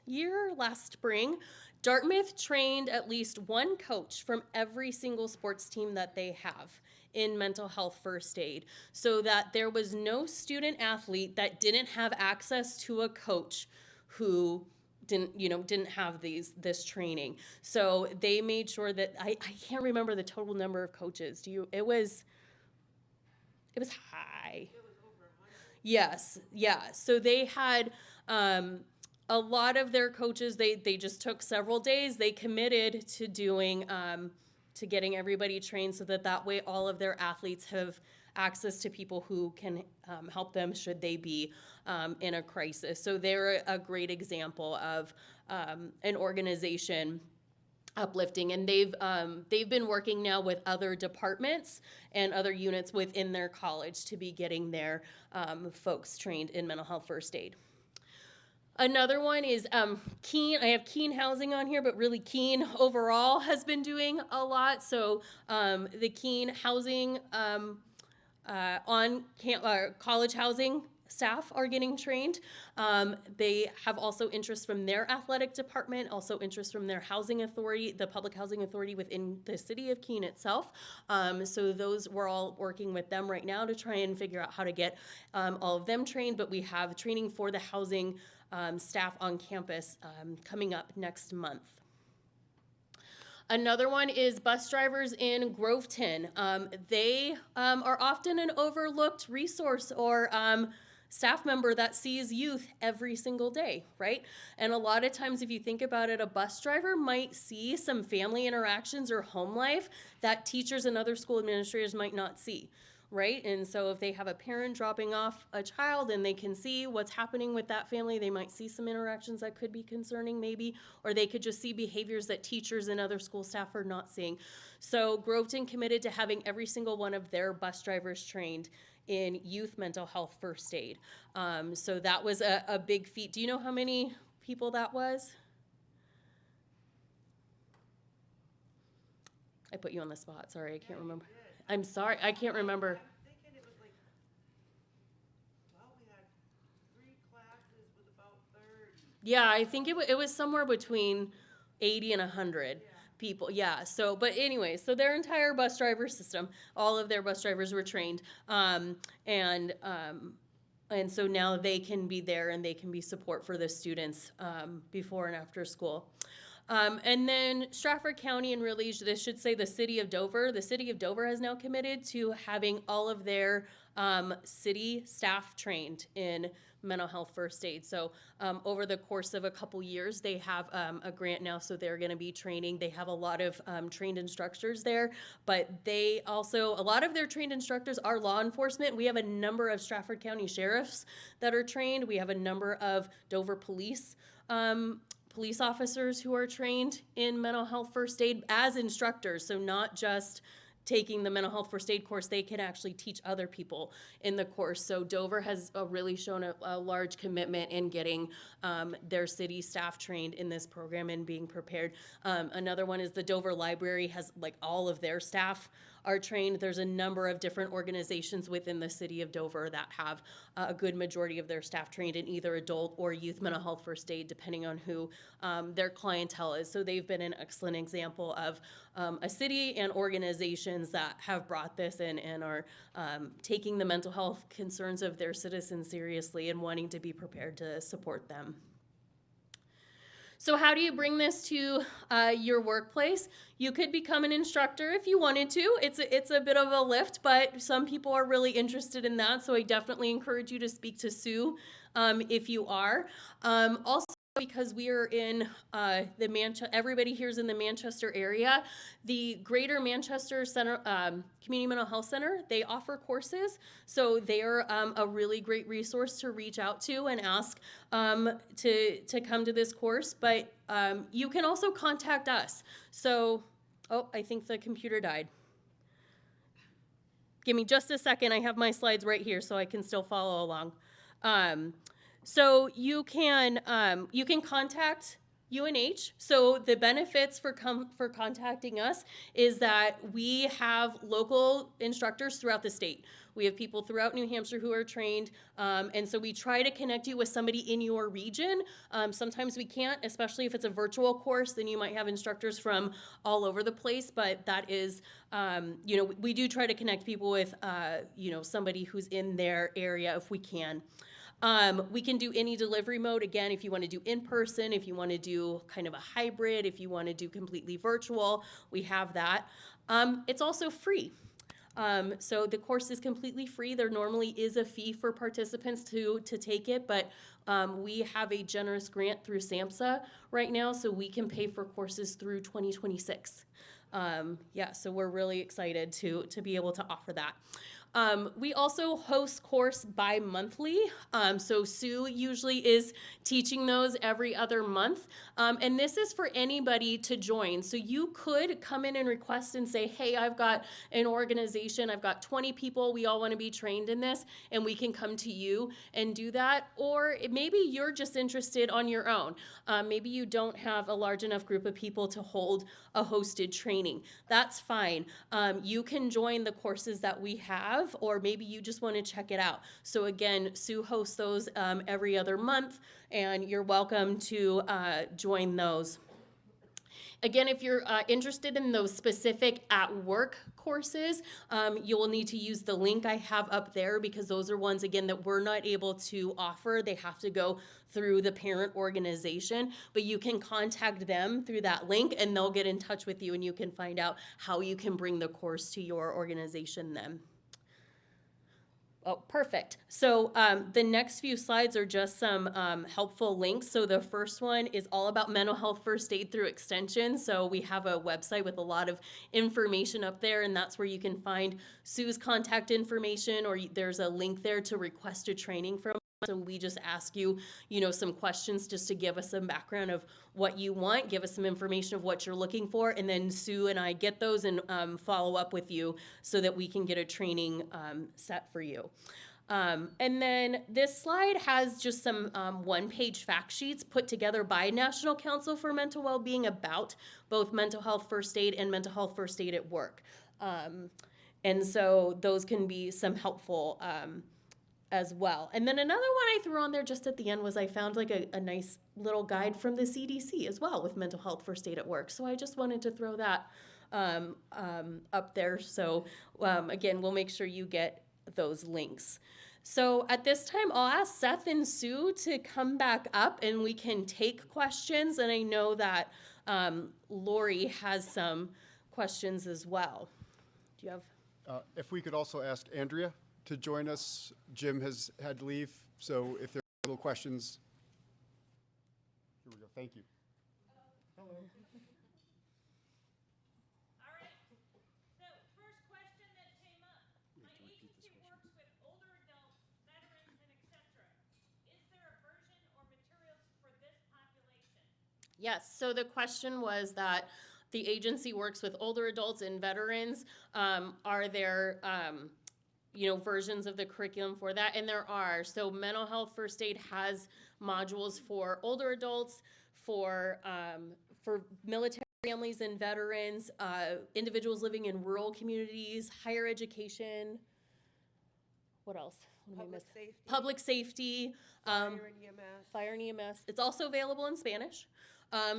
spring, Dartmouth trained at least one coach from every single sports team that they have in mental health first aid, so that there was no student athlete that didn't have access to a coach who didn't have this training. So they made sure that I can't remember the total number of coaches. It was high. Yes, yeah. So they had a lot of their coaches, they just took several days. They committed to doing to getting everybody trained so that way all of their athletes have access to people who can help them should they be in a crisis. So they're a great example of an organization uplifting, and they've been working now with other departments and other units within their college to be getting their folks trained in mental health first aid. Another one is Keene. I have Keene Housing on here, but really Keene overall has been doing a lot. So the Keene Housing college housing staff are getting trained. They have also interest from their athletic department, also interest from their housing authority, the public housing authority within the city of Keene itself. So those, we're all working with them right now to try and figure out how to get all of them trained, but we have training for the housing staff on campus coming up next month. Another one is bus drivers in Groveton. They are often an overlooked resource or staff member that sees youth every single day, right? And a lot of times, if you think about it, a bus driver might see some family interactions or home life that teachers and other school administrators might not see, right? And so if they have a parent dropping off a child and they can see what's happening with that family, they might see some interactions that could be concerning maybe, or they could just see behaviors that teachers and other school staff are not seeing. So Groveton committed to having every single one of their bus drivers trained in youth mental health first aid. So that was a big feat. Do you know how many people that was? I put you on the spot. Sorry, I can't remember. I'm sorry, I can't remember. I'm thinking it was like, well, we had 3 classes with about 30. Yeah, I think it was somewhere between 80 and 100 people. Yeah. So, but anyway, so their entire bus driver system, all of their bus drivers were trained, and so now they can be there and they can be support for the students before and after school. And then Stratford County, and really this should say the city of Dover. The city of Dover has now committed to having all of their city staff trained in mental health first aid. So over the course of a couple years, they have a grant now, so they're going to be training. They have a lot of trained instructors there, but they also, a lot of their trained instructors are law enforcement. We have a number of Stratford County sheriffs that are trained. We have a number of Dover police officers who are trained in mental health first aid as instructors, so not just taking the mental health first aid course, they can actually teach other people in the course. So Dover has really shown a large commitment in getting their city staff trained in this program and being prepared. Another one is the Dover Library has like all of their staff are trained. There's a number of different organizations within the city of Dover that have a good majority of their staff trained in either adult or youth mental health first aid, depending on who their clientele is. So they've been an excellent example of a city and organizations that have brought this in and are taking the mental health concerns of their citizens seriously and wanting to be prepared to support them. So how do you bring this to your workplace? You could become an instructor if you wanted to. It's a bit of a lift, but some people are really interested in that. So I definitely encourage you to speak to Sue if you are. Also, because we are in the everybody here is in the Manchester area. The Greater Manchester Center, Community Mental Health Center, they offer courses. So they are a really great resource to reach out to and ask to come to this course. But you can also contact us. So, oh, I think the computer died. Give me just a second. I have my slides right here so I can still follow along. So you can contact UNH. So the benefits for contacting us is that we have local instructors throughout the state. We have people throughout New Hampshire who are trained, and so we try to connect you with somebody in your region. Sometimes we can't, especially if it's a virtual course, then you might have instructors from all over the place, but that is, we do try to connect people with, somebody who's in their area if we can. We can do any delivery mode. Again, if you want to do in person, if you want to do kind of a hybrid, if you want to do completely virtual, we have that. It's also free. So the course is completely free. There normally is a fee for participants to take it, but we have a generous grant through SAMHSA right now, so we can pay for courses through 2026. So we're really excited to be able to offer that. We also host course bi-monthly. So Sue usually is teaching those every other month. And this is for anybody to join. So you could come in and request and say, hey, I've got an organization, I've got 20 people, we all want to be trained in this, and we can come to you and do that. Or maybe you're just interested on your own. Maybe you don't have a large enough group of people to hold a hosted training. That's fine. You can join the courses that we have, or maybe you just want to check it out. So again, Sue hosts those every other month, and you're welcome to join those. Again, if you're interested in those specific at-work courses, you will need to use the link I have up there, because those are ones, again, that we're not able to offer. They have to go through the parent organization, but you can contact them through that link, and they'll get in touch with you, and you can find out how you can bring the course to your organization then. Oh, perfect. So the next few slides are just some helpful links. So the first one is all about mental health first aid through Extension. So we have a website with a lot of information up there, and that's where you can find Sue's contact information, or there's a link there to request a training from. So we just ask you, some questions just to give us some background of what you want, give us some information of what you're looking for, and then Sue and I get those and follow up with you so that we can get a training set for you. And then this slide has just some one-page fact sheets put together by National Council for Mental Wellbeing about both mental health first aid and mental health first aid at work. And so those can be some helpful as well. And then another one I threw on there just at the end was I found like a nice little guide from the CDC as well with mental health first aid at work. So I just wanted to throw that up there. So again, we'll make sure you get those links. So at this time, I'll ask Seth and Sue to come back up and we can take questions. And I know that Lori has some questions as well. Do you have? If we could also ask Andrea to join us. Jim has had to leave, so if there are little questions. Here we go. Thank you. Hello. All right. So first question that came up. My agency works with older adults, veterans, and etc. Is there a version or materials for this population? Yes, so the question was that the agency works with older adults and veterans. Are there versions of the curriculum for that? And there are. So mental health first aid has modules for older adults, for military families and veterans, individuals living in rural communities, higher education. What else? What did I miss? Safety. Public safety. Fire and EMS. Fire and EMS. It's also available in Spanish.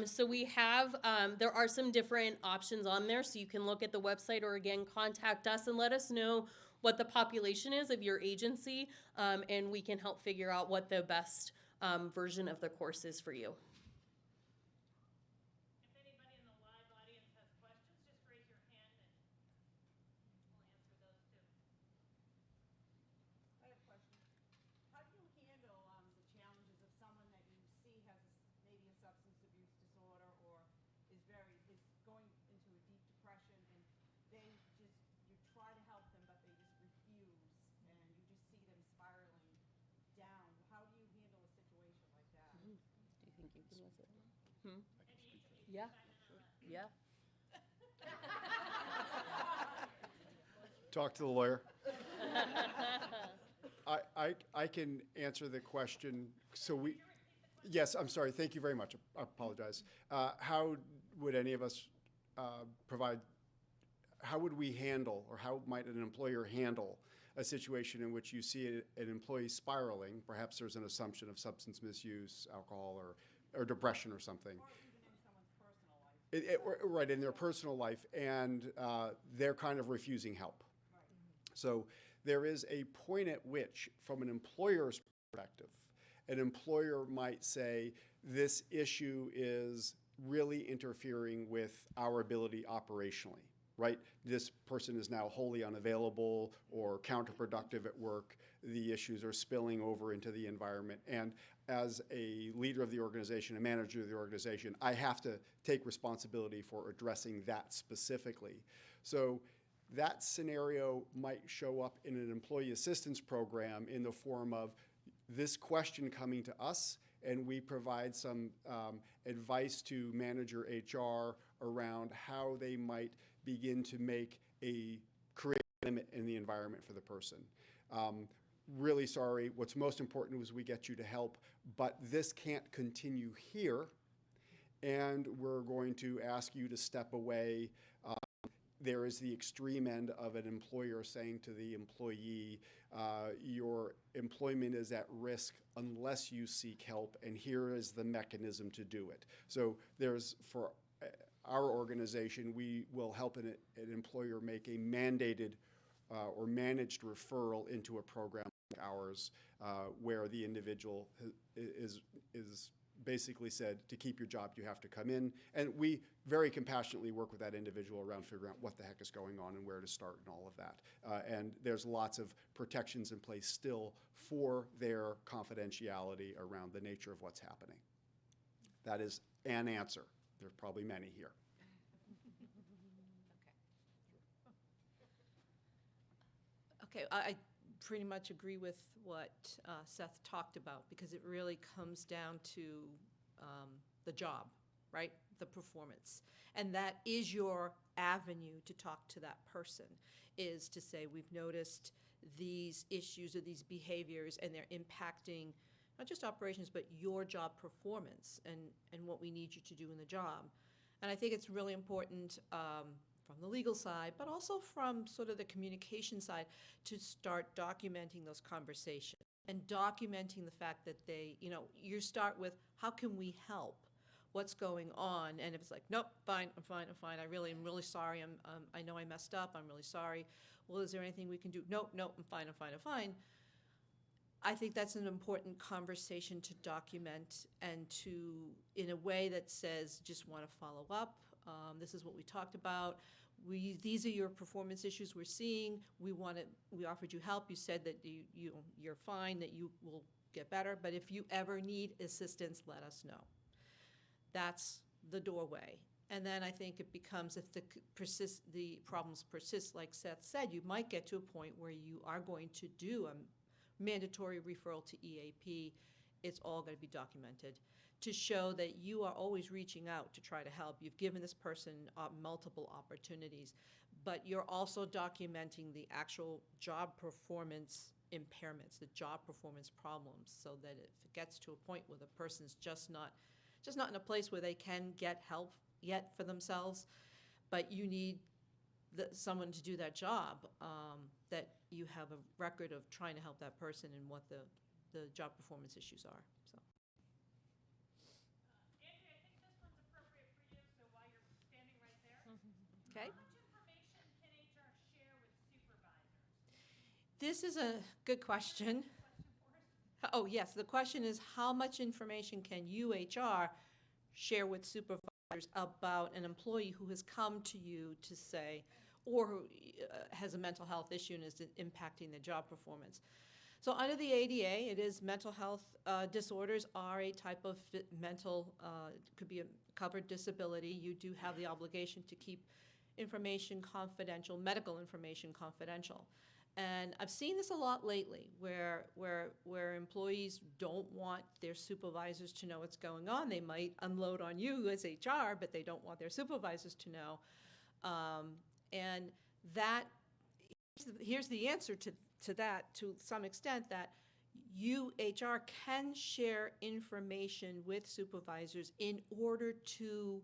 So we have, there are some different options on there, so you can look at the website or again, contact us and let us know what the population is of your agency, and we can help figure out what the best version of the course is for you. If anybody in the live audience has questions, just raise your hand and we'll answer those too. I have a question. How do you handle the challenges of someone that you see has maybe Thank you. Can you answer that? Yeah, yeah. Talk to the lawyer. I can answer the question. So we, yes, I'm sorry. Thank you very much. I apologize. How would any of us provide, how would we handle, or how might an employer handle a situation in which you see an employee spiraling? Perhaps there's an assumption of substance misuse, alcohol, or depression or something. Right, in their personal life, and they're kind of refusing help. So there is a point at which, from an employer's perspective, an employer might say, this issue is really interfering with our ability operationally, right? This person is now wholly unavailable or counterproductive at work. The issues are spilling over into the environment. And as a leader of the organization, a manager of the organization, I have to take responsibility for addressing that specifically. So that scenario might show up in an employee assistance program in the form of this question coming to us, and we provide some advice to manager HR around how they might begin to make a create limit in the environment for the person. Really sorry, what's most important is we get you to help, but this can't continue here, and we're going to ask you to step away. There is the extreme end of an employer saying to the employee, your employment is at risk unless you seek help, and here is the mechanism to do it. So there's, for our organization, we will help an employer make a mandated or managed referral into a program like ours, where the individual is basically said, to keep your job, you have to come in. And we very compassionately work with that individual around figuring out what the heck is going on and where to start and all of that. And there's lots of protections in place still for their confidentiality around the nature of what's happening. That is an answer. There's probably many here. Okay, I pretty much agree with what Seth talked about, because it really comes down to the job, right? The performance. And that is your avenue to talk to that person, is to say, we've noticed these issues or these behaviors, and they're impacting not just operations, but your job performance and what we need you to do in the job. And I think it's really important from the legal side, but also from sort of the communication side, to start documenting those conversations and documenting the fact that they, you start with, how can we help? What's going on? And if it's like, nope, fine, I'm fine, I'm really sorry, I know I messed up, I'm really sorry. Well, is there anything we can do? Nope, I'm fine. I think that's an important conversation to document, and to, in a way that says, just want to follow up. This is what we talked about. These are your performance issues we're seeing. We offered you help. You said that you're fine, that you will get better. But if you ever need assistance, let us know. That's the doorway. And then I think it becomes, if the problems persist, like Seth said, you might get to a point where you are going to do a mandatory referral to EAP. It's all going to be documented to show that you are always reaching out to try to help. You've given this person multiple opportunities, but you're also documenting the actual job performance impairments, the job performance problems, so that if it gets to a point where the person's just not in a place where they can get help yet for themselves, but you need someone to do that job, that you have a record of trying to help that person and what the job performance issues are. So. Andrea, I think this one's appropriate for you, so while you're standing right there. Okay. How much information can HR share with supervisors? This is a good question. Oh, yes, the question is, how much information can you, HR, share with supervisors about an employee who has come to you to say, or who has a mental health issue and is impacting their job performance? So under the ADA, it is mental health disorders are a type of mental, could be a covered disability. You do have the obligation to keep information confidential, medical information confidential. And I've seen this a lot lately, where employees don't want their supervisors to know what's going on. They might unload on you as HR, but they don't want their supervisors to know. And that, here's the answer to that, to some extent, that you, HR, can share information with supervisors in order to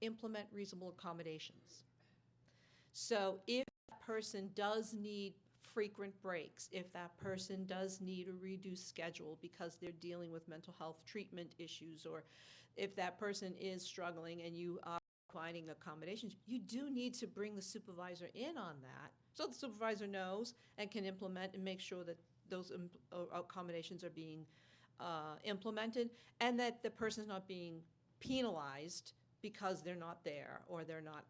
implement reasonable accommodations. So if that person does need frequent breaks, if that person does need a reduced schedule because they're dealing with mental health treatment issues, or if that person is struggling and you are providing accommodations, you do need to bring the supervisor in on that, so the supervisor knows and can implement and make sure that those accommodations are being implemented, and that the person's not being penalized because they're not there, or they're not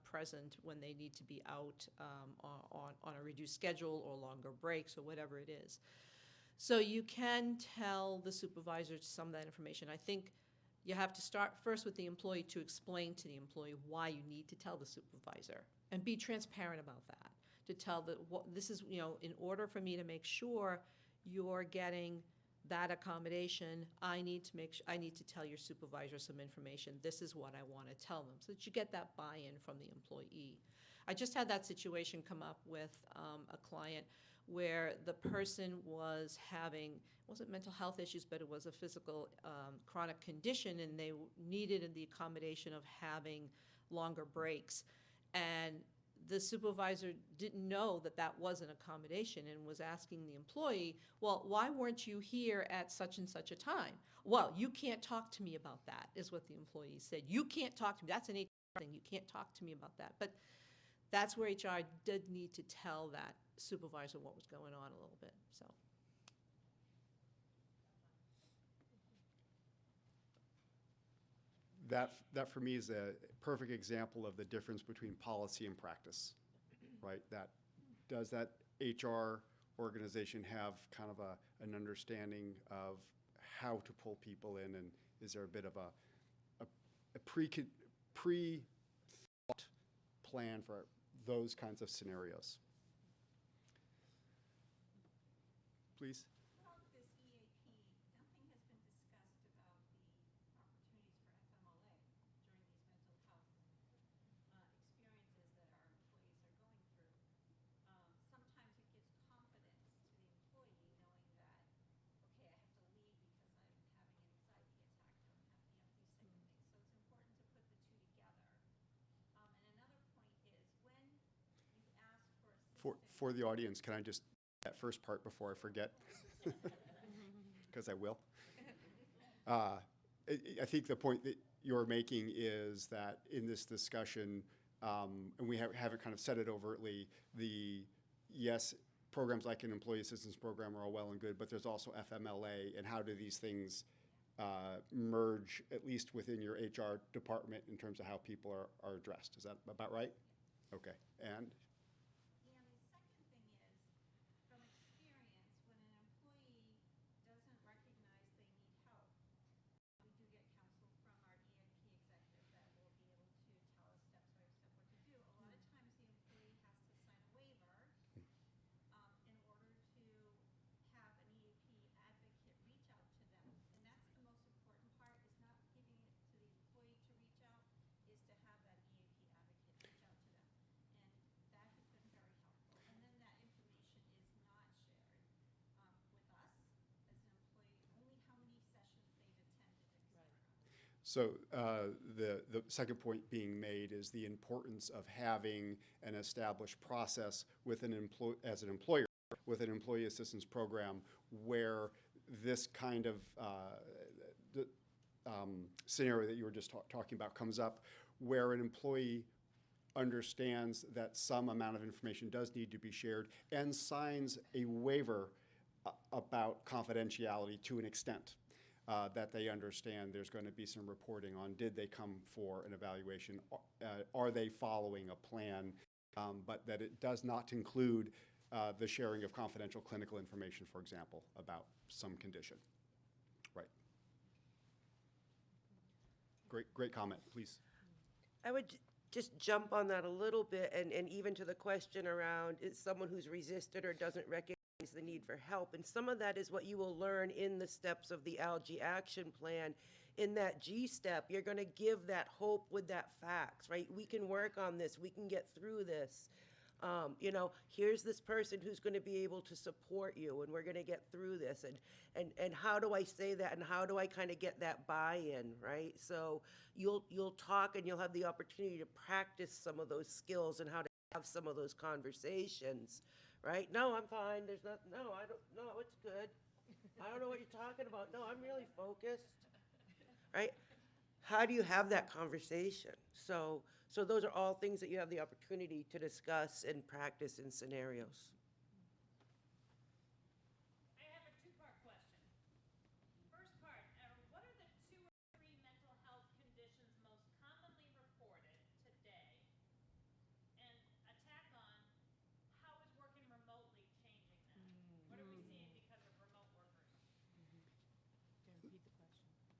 present when they need to be out on a reduced schedule or longer breaks or whatever it is. So you can tell the supervisor some of that information. I think you have to start first with the employee to explain to the employee why you need to tell the supervisor, and be transparent about that. To tell that this is, in order for me to make sure you're getting that accommodation, I need to tell your supervisor some information. This is what I want to tell them, so that you get that buy-in from the employee. I just had that situation come up with a client where the person was having, wasn't mental health issues, but it was a physical chronic condition, and they needed the accommodation of having longer breaks. And the supervisor didn't know that that was an accommodation, and was asking the employee, well, why weren't you here at such and such a time? Well, you can't talk to me about that, is what the employee said. You can't talk to me. That's an HR thing. You can't talk to me about that. But that's where HR did need to tell that supervisor what was going on a little bit, so. That for me is a perfect example of the difference between policy and practice, right? Does that HR organization have kind of an understanding of how to pull people in, and is there a bit of a pre-thought plan for those kinds of scenarios? Please. About this EAP, nothing has been discussed about the opportunities for FMLA during these mental health experiences that our employees are going through. Sometimes it gives confidence to the employee knowing that, okay, I have to leave because I'm having an anxiety attack, or I'm having, these type of things. So it's important to put the two together. And another point is when you ask for assistance. For the audience, can I just that first part before I forget? Because I will. I think the point that you're making is that in this discussion, and we haven't kind of said it overtly, yes, programs like an employee assistance program are all well and good, but there's also FMLA, and how do these things merge, at least within your HR department, in terms of how people are addressed. Is that about right? Okay. And? And the second thing is, from experience, when an employee doesn't recognize they need help, we do get counsel from our EAP executive that will be able to tell us step by step what to do. A lot of times the employee has to sign a waiver in order to have an EAP advocate reach out to them. And that's the most important part, is not giving it to the employee to reach out, is to have that EAP advocate reach out to them. And that has been very helpful. And then that information is not shared with us as an employee, only how many sessions they've attended, et cetera. So the second point being made is the importance of having an established process with as an employer with an employee assistance program where this kind of scenario that you were just talking about comes up, where an employee understands that some amount of information does need to be shared and signs a waiver about confidentiality to an extent. That they understand there's going to be some reporting on, did they come for an evaluation, are they following a plan, but that it does not include the sharing of confidential clinical information, for example, about some condition. Right. Great comment, please. I would just jump on that a little bit, and even to the question around, is someone who's resisted or doesn't recognize the need for help. And some of that is what you will learn in the steps of the Algae Action Plan. In that G step, you're going to give that hope with that facts, right? We can work on this. We can get through this. You know, here's this person who's going to be able to support you, and we're going to get through this. And how do I say that, and how do I kind of get that buy-in, right? So you'll talk, and you'll have the opportunity to practice some of those skills and how to have some of those conversations, right? No, I'm fine. There's not. No, I don't. No, it's good. I don't know what you're talking about. No, I'm really focused, right? How do you have that conversation? So those are all things that you have the opportunity to discuss and practice in scenarios. I have a two-part question. First part, what are the 2 or 3 mental health conditions most commonly reported today? And a tack on, how is working remotely changing that? What are we seeing because of remote workers?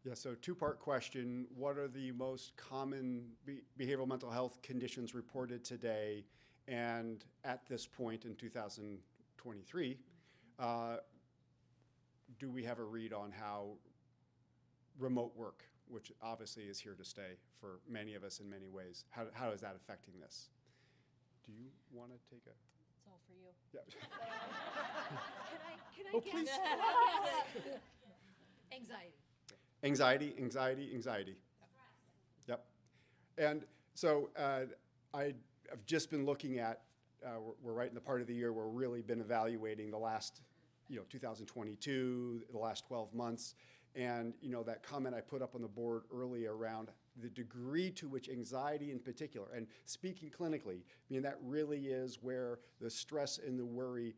Yeah, so two-part question. What are the most common behavioral mental health conditions reported today? And at this point in 2023, do we have a read on how remote work, which obviously is here to stay for many of us in many ways, how is that affecting this? Do you want to take a? It's all for you. Yeah. Can I Oh, guess? please. Anxiety. Anxiety. Yep. And so I've just been looking at, we're right in the part of the year where we've really been evaluating the last, 2022, the last 12 months. And, that comment I put up on the board earlier around the degree to which anxiety in particular, and speaking clinically, that really is where the stress and the worry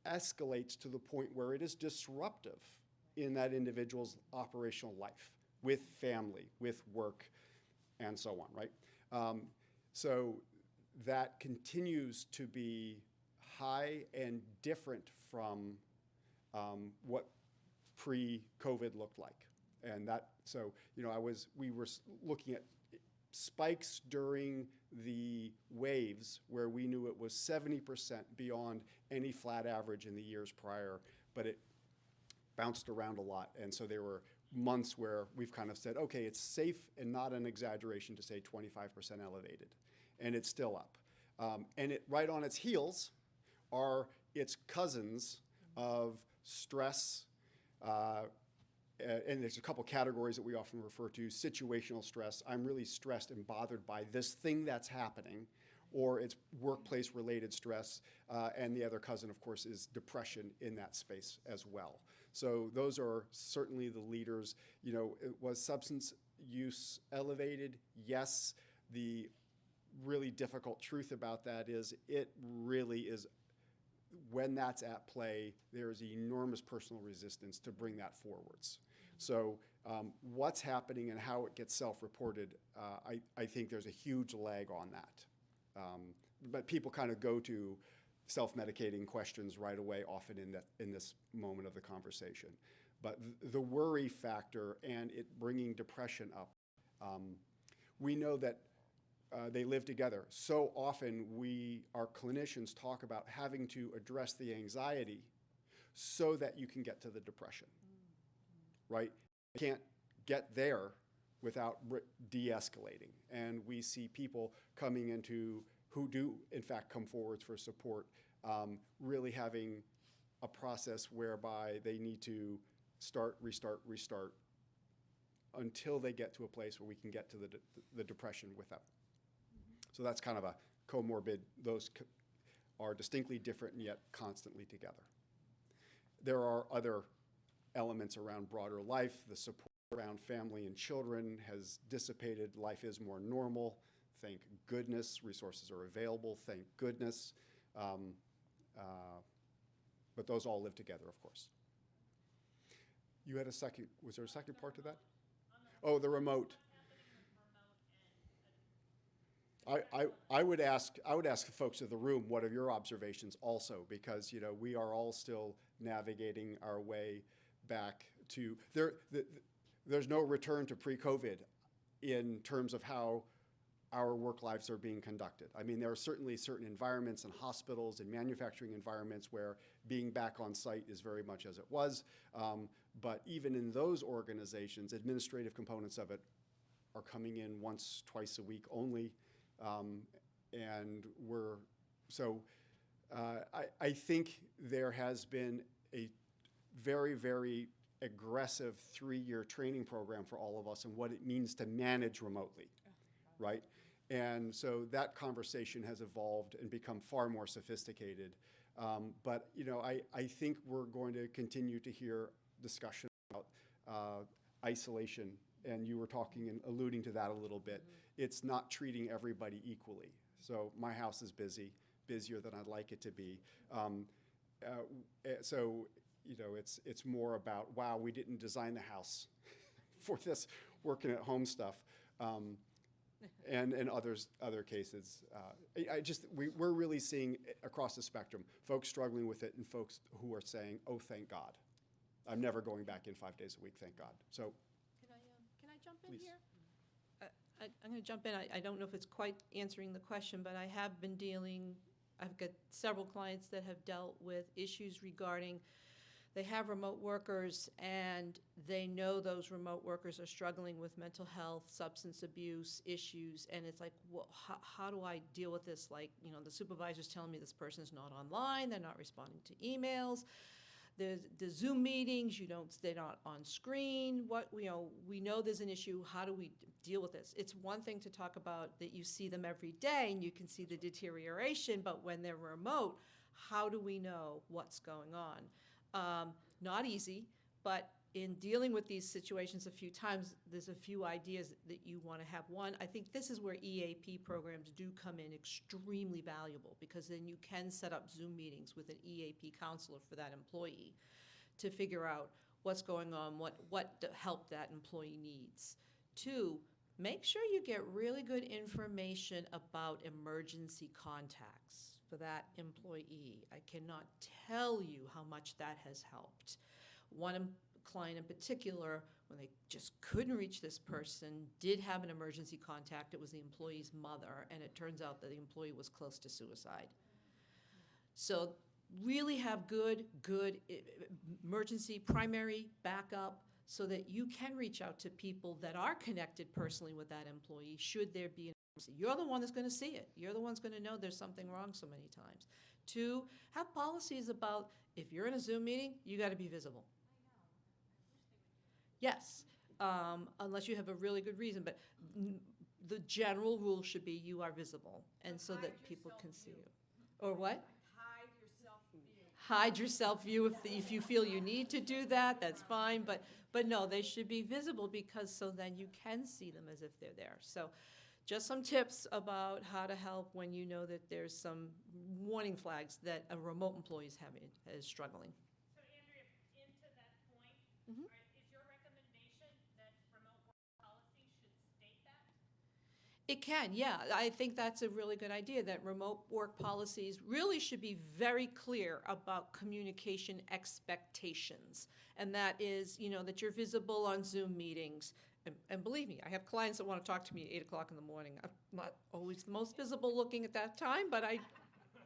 escalates to the point where it is disruptive in that individual's operational life, with family, with work, and so on, right? So that continues to be high and different from what pre-COVID looked like. And that, so, we were looking at spikes during the waves where we knew it was 70% beyond any flat average in the years prior, but it bounced around a lot. And so there were months where we've kind of said, okay, it's safe and not an exaggeration to say 25% elevated. And it's still up. And it right on its heels are its cousins of stress, and there's a couple categories that we often refer to: situational stress. I'm really stressed and bothered by this thing that's happening, or it's workplace-related stress. And the other cousin, of course, is depression in that space as well. So those are certainly the leaders. Was substance use elevated? Yes. The really difficult truth about that is it really is, when that's at play, there is enormous personal resistance to bring that forwards. So what's happening and how it gets self-reported, I think there's a huge lag on that. But people kind of go to self-medicating questions right away, often in this moment of the conversation. But the worry factor and it bringing depression up, we know that they live together. So often our clinicians talk about having to address the anxiety so that you can get to the depression, right? You can't get there without de-escalating. And we see people coming into who do, in fact, come forwards for support, really having a process whereby they need to start, restart, until they get to a place where we can get to the depression without. So that's kind of a comorbid. Those are distinctly different and yet constantly together. There are other elements around broader life. The support around family and children has dissipated. Life is more normal. Thank goodness. Resources are available. Thank goodness. But those all live together, of course. You had a second, was there a second part to that? Oh, the remote. I would ask the folks in the room, what are your observations also? Because, we are all still navigating our way back to, there's no return to pre-COVID in terms of how our work lives are being conducted. I mean, there are certainly certain environments in hospitals and manufacturing environments where being back on site is very much as it was. But even in those organizations, administrative components of it are coming in once, twice a week only. And I think there has been a very, very aggressive 3-year training program for all of us and what it means to manage remotely, right? And so that conversation has evolved and become far more sophisticated. But I think we're going to continue to hear discussion about isolation, and you were talking and alluding to that a little bit. It's not treating everybody equally. So my house is busy, busier than I'd like it to be. So it's more about, wow, we didn't design the house for this working at home stuff. And other cases. We're really seeing across the spectrum, folks struggling with it and folks who are saying, oh, thank God. I'm never going back in 5 days a week, thank God. So Can I jump in Please. here? I'm going to jump in. I don't know if it's quite answering the question, but I have been I've got several clients that have dealt with issues regarding they have remote workers and they know those remote workers are struggling with mental health, substance abuse issues, and it's like, well, how do I deal with this? Like, the supervisor's telling me this person's not online, they're not responding to emails. The Zoom meetings, they're not on screen. We know there's an issue. How do we deal with this? It's one thing to talk about that you see them every day and you can see the deterioration, but when they're remote, how do we know what's going on? Not easy, but in dealing with these situations a few times, there's a few ideas that you want to have. One, I think this is where EAP programs do come in extremely valuable, because then you can set up Zoom meetings with an EAP counselor for that employee to figure out what's going on, what help that employee needs. Two, make sure you get really good information about emergency contacts for that employee. I cannot tell you how much that has helped. One client in particular, when they just couldn't reach this person, did have an emergency contact. It was the employee's mother, and it turns out that the employee was close to suicide. So really have good emergency primary backup so that you can reach out to people that are connected personally with that employee should there be an emergency. You're the one that's going to see it. You're the one's going to know there's something wrong so many times. Two, have policies about if you're in a Zoom meeting, you got to be visible. Yes, unless you have a really good reason, but the general rule should be you are visible, and so that people can see you. Or what? Hide yourself view. Hide yourself view if you feel you need to do that, that's fine, but no, they should be visible, because so then you can see them as if they're there. So just some tips about how to help when you know that there's some warning flags that a remote employee is struggling. So Andrea, into that point, Mhm. is your recommendation that remote work policy should state that? It can, yeah. I think that's a really good idea, that remote work policies really should be very clear about communication expectations. And that is, that you're visible on Zoom meetings. And believe me, I have clients that want to talk to me at 8 o'clock in the morning. I'm not always the most visible looking at that time, but I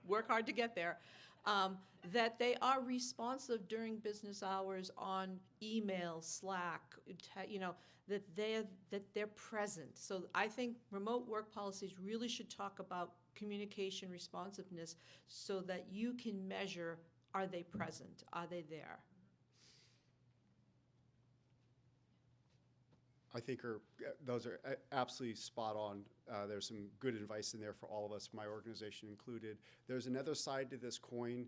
work hard to get there. That they are responsive during business hours on email, Slack, that they're present. So I think remote work policies really should talk about communication responsiveness so that you can measure, are they present? Are they there? I think those are absolutely spot on. There's some good advice in there for all of us, my organization included. There's another side to this coin.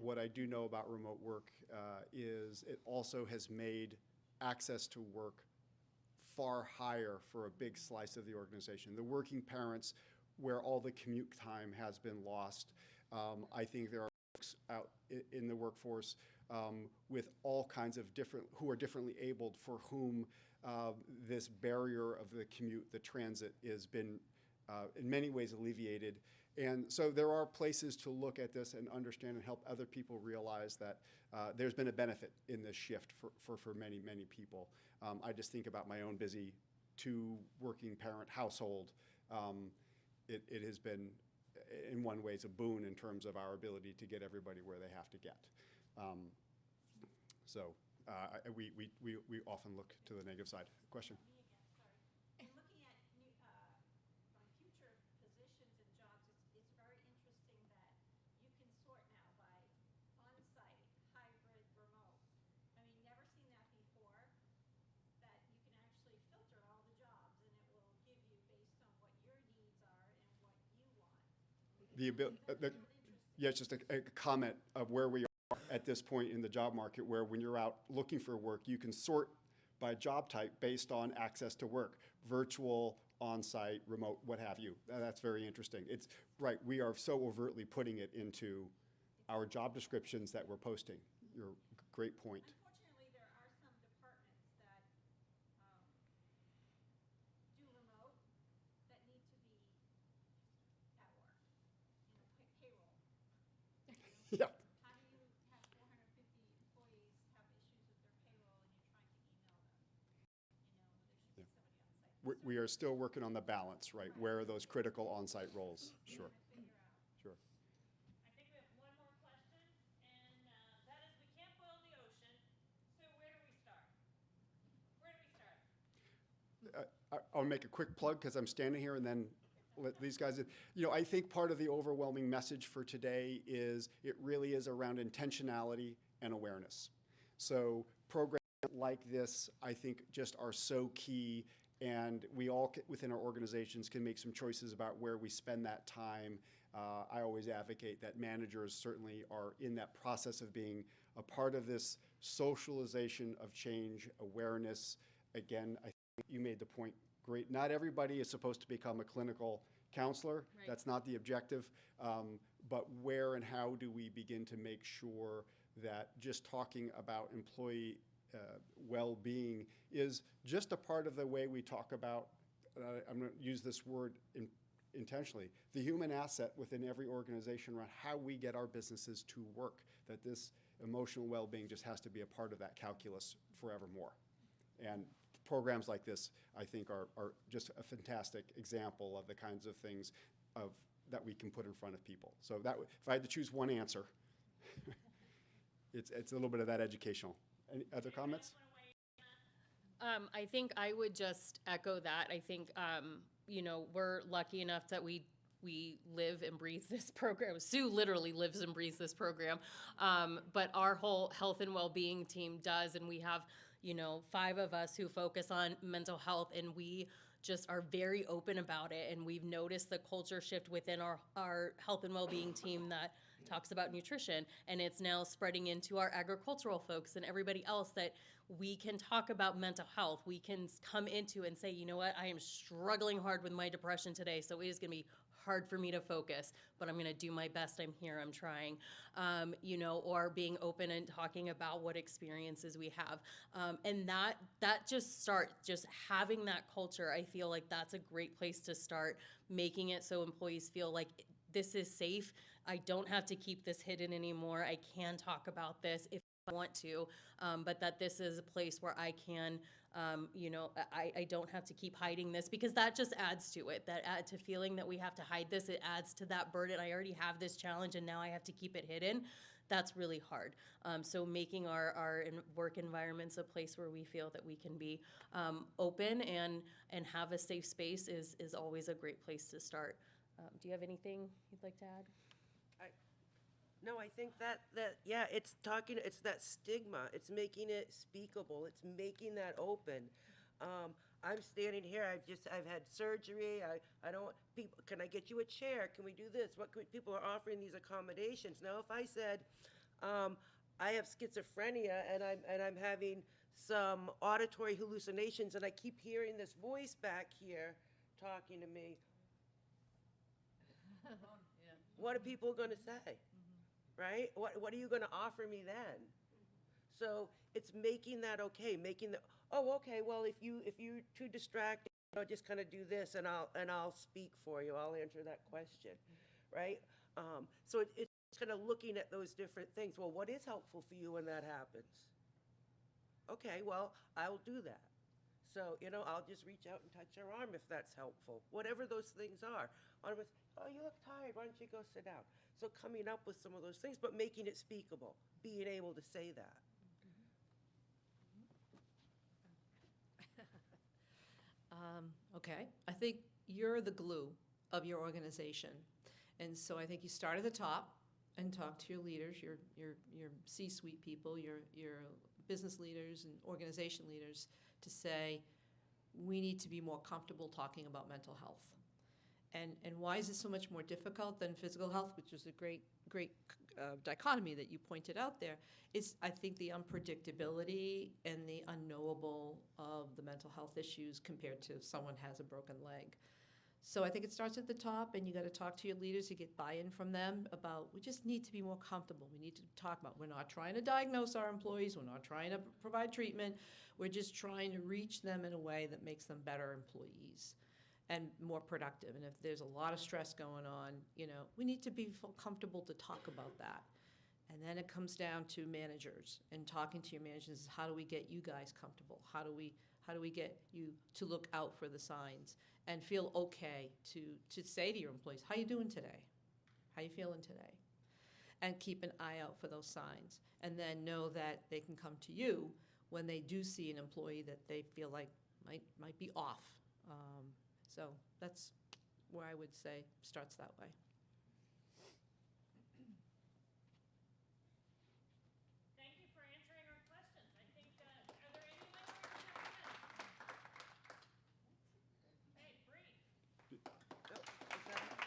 What I do know about remote work is it also has made access to work far higher for a big slice of the organization. The working parents, where all the commute time has been lost. I think there are folks out in the workforce with all kinds of who are differently abled, for whom this barrier of the commute, the transit, has been in many ways alleviated. And so there are places to look at this and understand and help other people realize that there's been a benefit in this shift for many, many people. I just think about my own busy 2 working parent household it has been, in one way, it's a boon in terms of our ability to get everybody where they have to get. We often look to the negative side. Question? Me again, sorry. In looking at new, on future positions and jobs, it's very interesting that you can sort now by on-site, hybrid, remote. I mean, never seen that before, that you can actually filter all the jobs and it will give you based on what your needs are and what you want. Yeah, it's just a comment of where we are at this point in the job market, where when you're out looking for work, you can sort by job type based on access to work, virtual, on-site, remote, what have you. That's very interesting. It's right, we are so overtly putting it into our job descriptions that we're posting. You're great point. Unfortunately, there are some departments that do remote that need to be at work, payroll. Yeah. How do you have 450 employees have issues with their payroll and you're trying to email them? There should be somebody on site. We are still working on the balance, right? Where are those critical on-site roles? Sure. Sure. I think we have one more question, and that is, we can't boil the ocean, so where do we start? Where do we start? I'll make a quick plug because I'm standing here, and then let these guys in. I think part of the overwhelming message for today is it really is around intentionality and awareness. So programs like this, I think, just are so key, and we all within our organizations can make some choices about where we spend that time. I always advocate that managers certainly are in that process of being a part of this socialization of change, awareness. Again, I think you made the point great. Not everybody is supposed to become a clinical counselor. Right. That's not the objective. But where and how do we begin to make sure that just talking about employee well-being is just a part of the way we talk about, I'm going to use this word intentionally, the human asset within every organization around how we get our businesses to work, that this emotional well-being just has to be a part of that calculus forevermore. And programs like this, I think, are just a fantastic example of the kinds of things that we can put in front of people. So if I had to choose one answer, it's a little bit of that educational. Any other comments? I think I would just echo that. I think, we're lucky enough that we live and breathe this program. Sue literally lives and breathes this program. But our whole health and well-being team does, and we have, 5 of us who focus on mental health, and we just are very open about it. And we've noticed the culture shift within our health and well-being team that talks about nutrition, and it's now spreading into our agricultural folks and everybody else, that we can talk about mental health. We can come into and say, you know what, I am struggling hard with my depression today, so it is going to be hard for me to focus, but I'm going to do my best. I'm here, I'm trying, or being open and talking about what experiences we have. And that just having that culture, I feel like that's a great place to start, making it so employees feel like this is safe. I don't have to keep this hidden anymore. I can talk about this if I want to, but that this is a place where I can, I don't have to keep hiding this, because that just adds to it. That add to feeling that we have to hide this. It adds to that burden. I already have this challenge and now I have to keep it hidden. That's really hard. So making our work environments a place where we feel that we can be open and have a safe space is always a great place to start. Do you have anything you'd like to add? No, I think that yeah, it's that stigma. It's making it speakable. It's making that open. I'm standing here. I've had surgery. I don't. People, can I get you a chair? Can we do this? People are offering these accommodations now? If I said, I have schizophrenia and I'm having some auditory hallucinations and I keep hearing this voice back here talking to me. What are people going to say? Right? What are you going to offer me then? So it's making that okay, okay, well, if you're too distracted, just kind of do this and I'll speak for you. I'll answer that question, right? So it's kind of looking at those different things. Well, what is helpful for you when that happens? Okay, well, I'll do that. So, I'll just reach out and touch your arm if that's helpful, whatever those things are. Or with, oh, you look tired, why don't you go sit down? So coming up with some of those things, but making it speakable, being able to say that. Okay, I think you're the glue of your organization. And so I think you start at the top and talk to your leaders, your C-suite people, your business leaders and organization leaders to say, we need to be more comfortable talking about mental health. And why is this so much more difficult than physical health, which is a great dichotomy that you pointed out there, is I think the unpredictability and the unknowable of the mental health issues compared to if someone has a broken leg. So I think it starts at the top, and you got to talk to your leaders, you get buy-in from them about, we just need to be more comfortable. We need to talk about, we're not trying to diagnose our employees, we're not trying to provide treatment, we're just trying to reach them in a way that makes them better employees and more productive. And if there's a lot of stress going on, we need to feel comfortable to talk about that. And then it comes down to managers and talking to your managers, how do we get you guys comfortable? How do we get you to look out for the signs and feel okay to say to your employees, how you doing today? How you feeling today? And keep an eye out for those signs. And then know that they can come to you when they do see an employee that they feel like might be off. So that's where I would say starts that way. Thank you for answering our questions. I think, are there any members of the Hey, Bree. Oh, is that-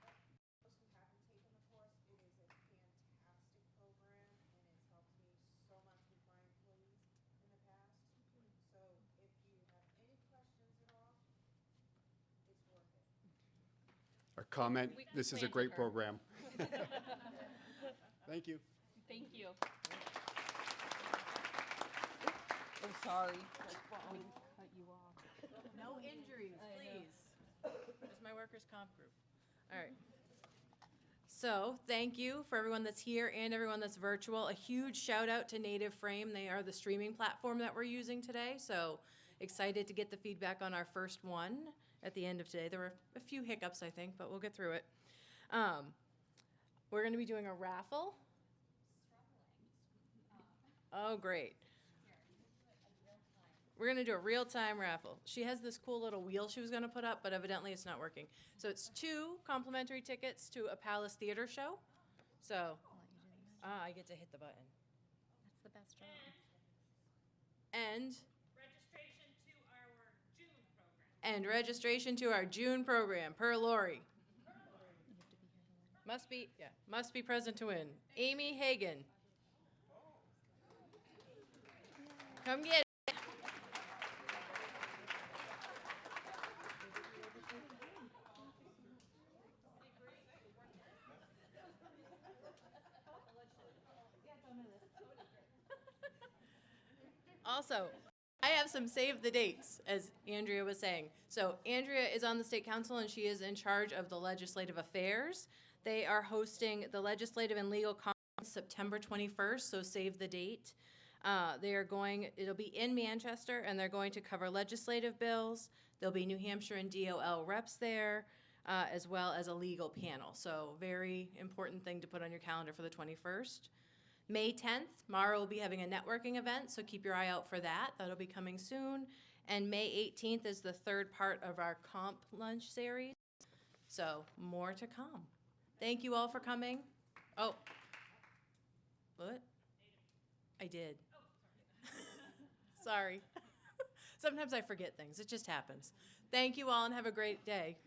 Most who haven't taken the course, it is a fantastic program, and it's helped me so much with my employees in the past. So if you have any questions at all, it's worth it. Our comment, this is a great planted her. program. Thank you. Thank you. Oh, sorry. Cut you off. No injuries, please. There's my workers' comp group. All right. So, thank you for everyone that's here and everyone that's virtual. A huge shout out to Native Frame. They are the streaming platform that we're using today. So, excited to get the feedback on our first one at the end of today. There were a few hiccups, I think, but we'll get through it. We're going to be doing a raffle. Oh, great. We're going to do a real-time raffle. She has this cool little wheel she was going to put up, but evidently it's not working. So it's 2 complimentary tickets to a Palace Theater show. So, I get to hit the button. That's the best job. And Registration to our June program. registration to our June program, per Lori. Must be present to win. Amy Hagan. Come get it. Also, I have some save the dates, as Andrea was saying. So Andrea is on the state council and she is in charge of the legislative affairs. They are hosting the Legislative and Legal Conference September 21st, so save the date. It'll be in Manchester, and they're going to cover legislative bills. There'll be New Hampshire and DOL reps there, as well as a legal panel. So very important thing to put on your calendar for the 21st. May 10th, Mara will be having a networking event, so keep your eye out for that. That'll be coming soon. And May 18th is the third part of our comp lunch series. So more to come. Thank you all for coming. Oh. What? I did. Sorry. Sometimes I forget things. It just happens. Thank you all and have a great day.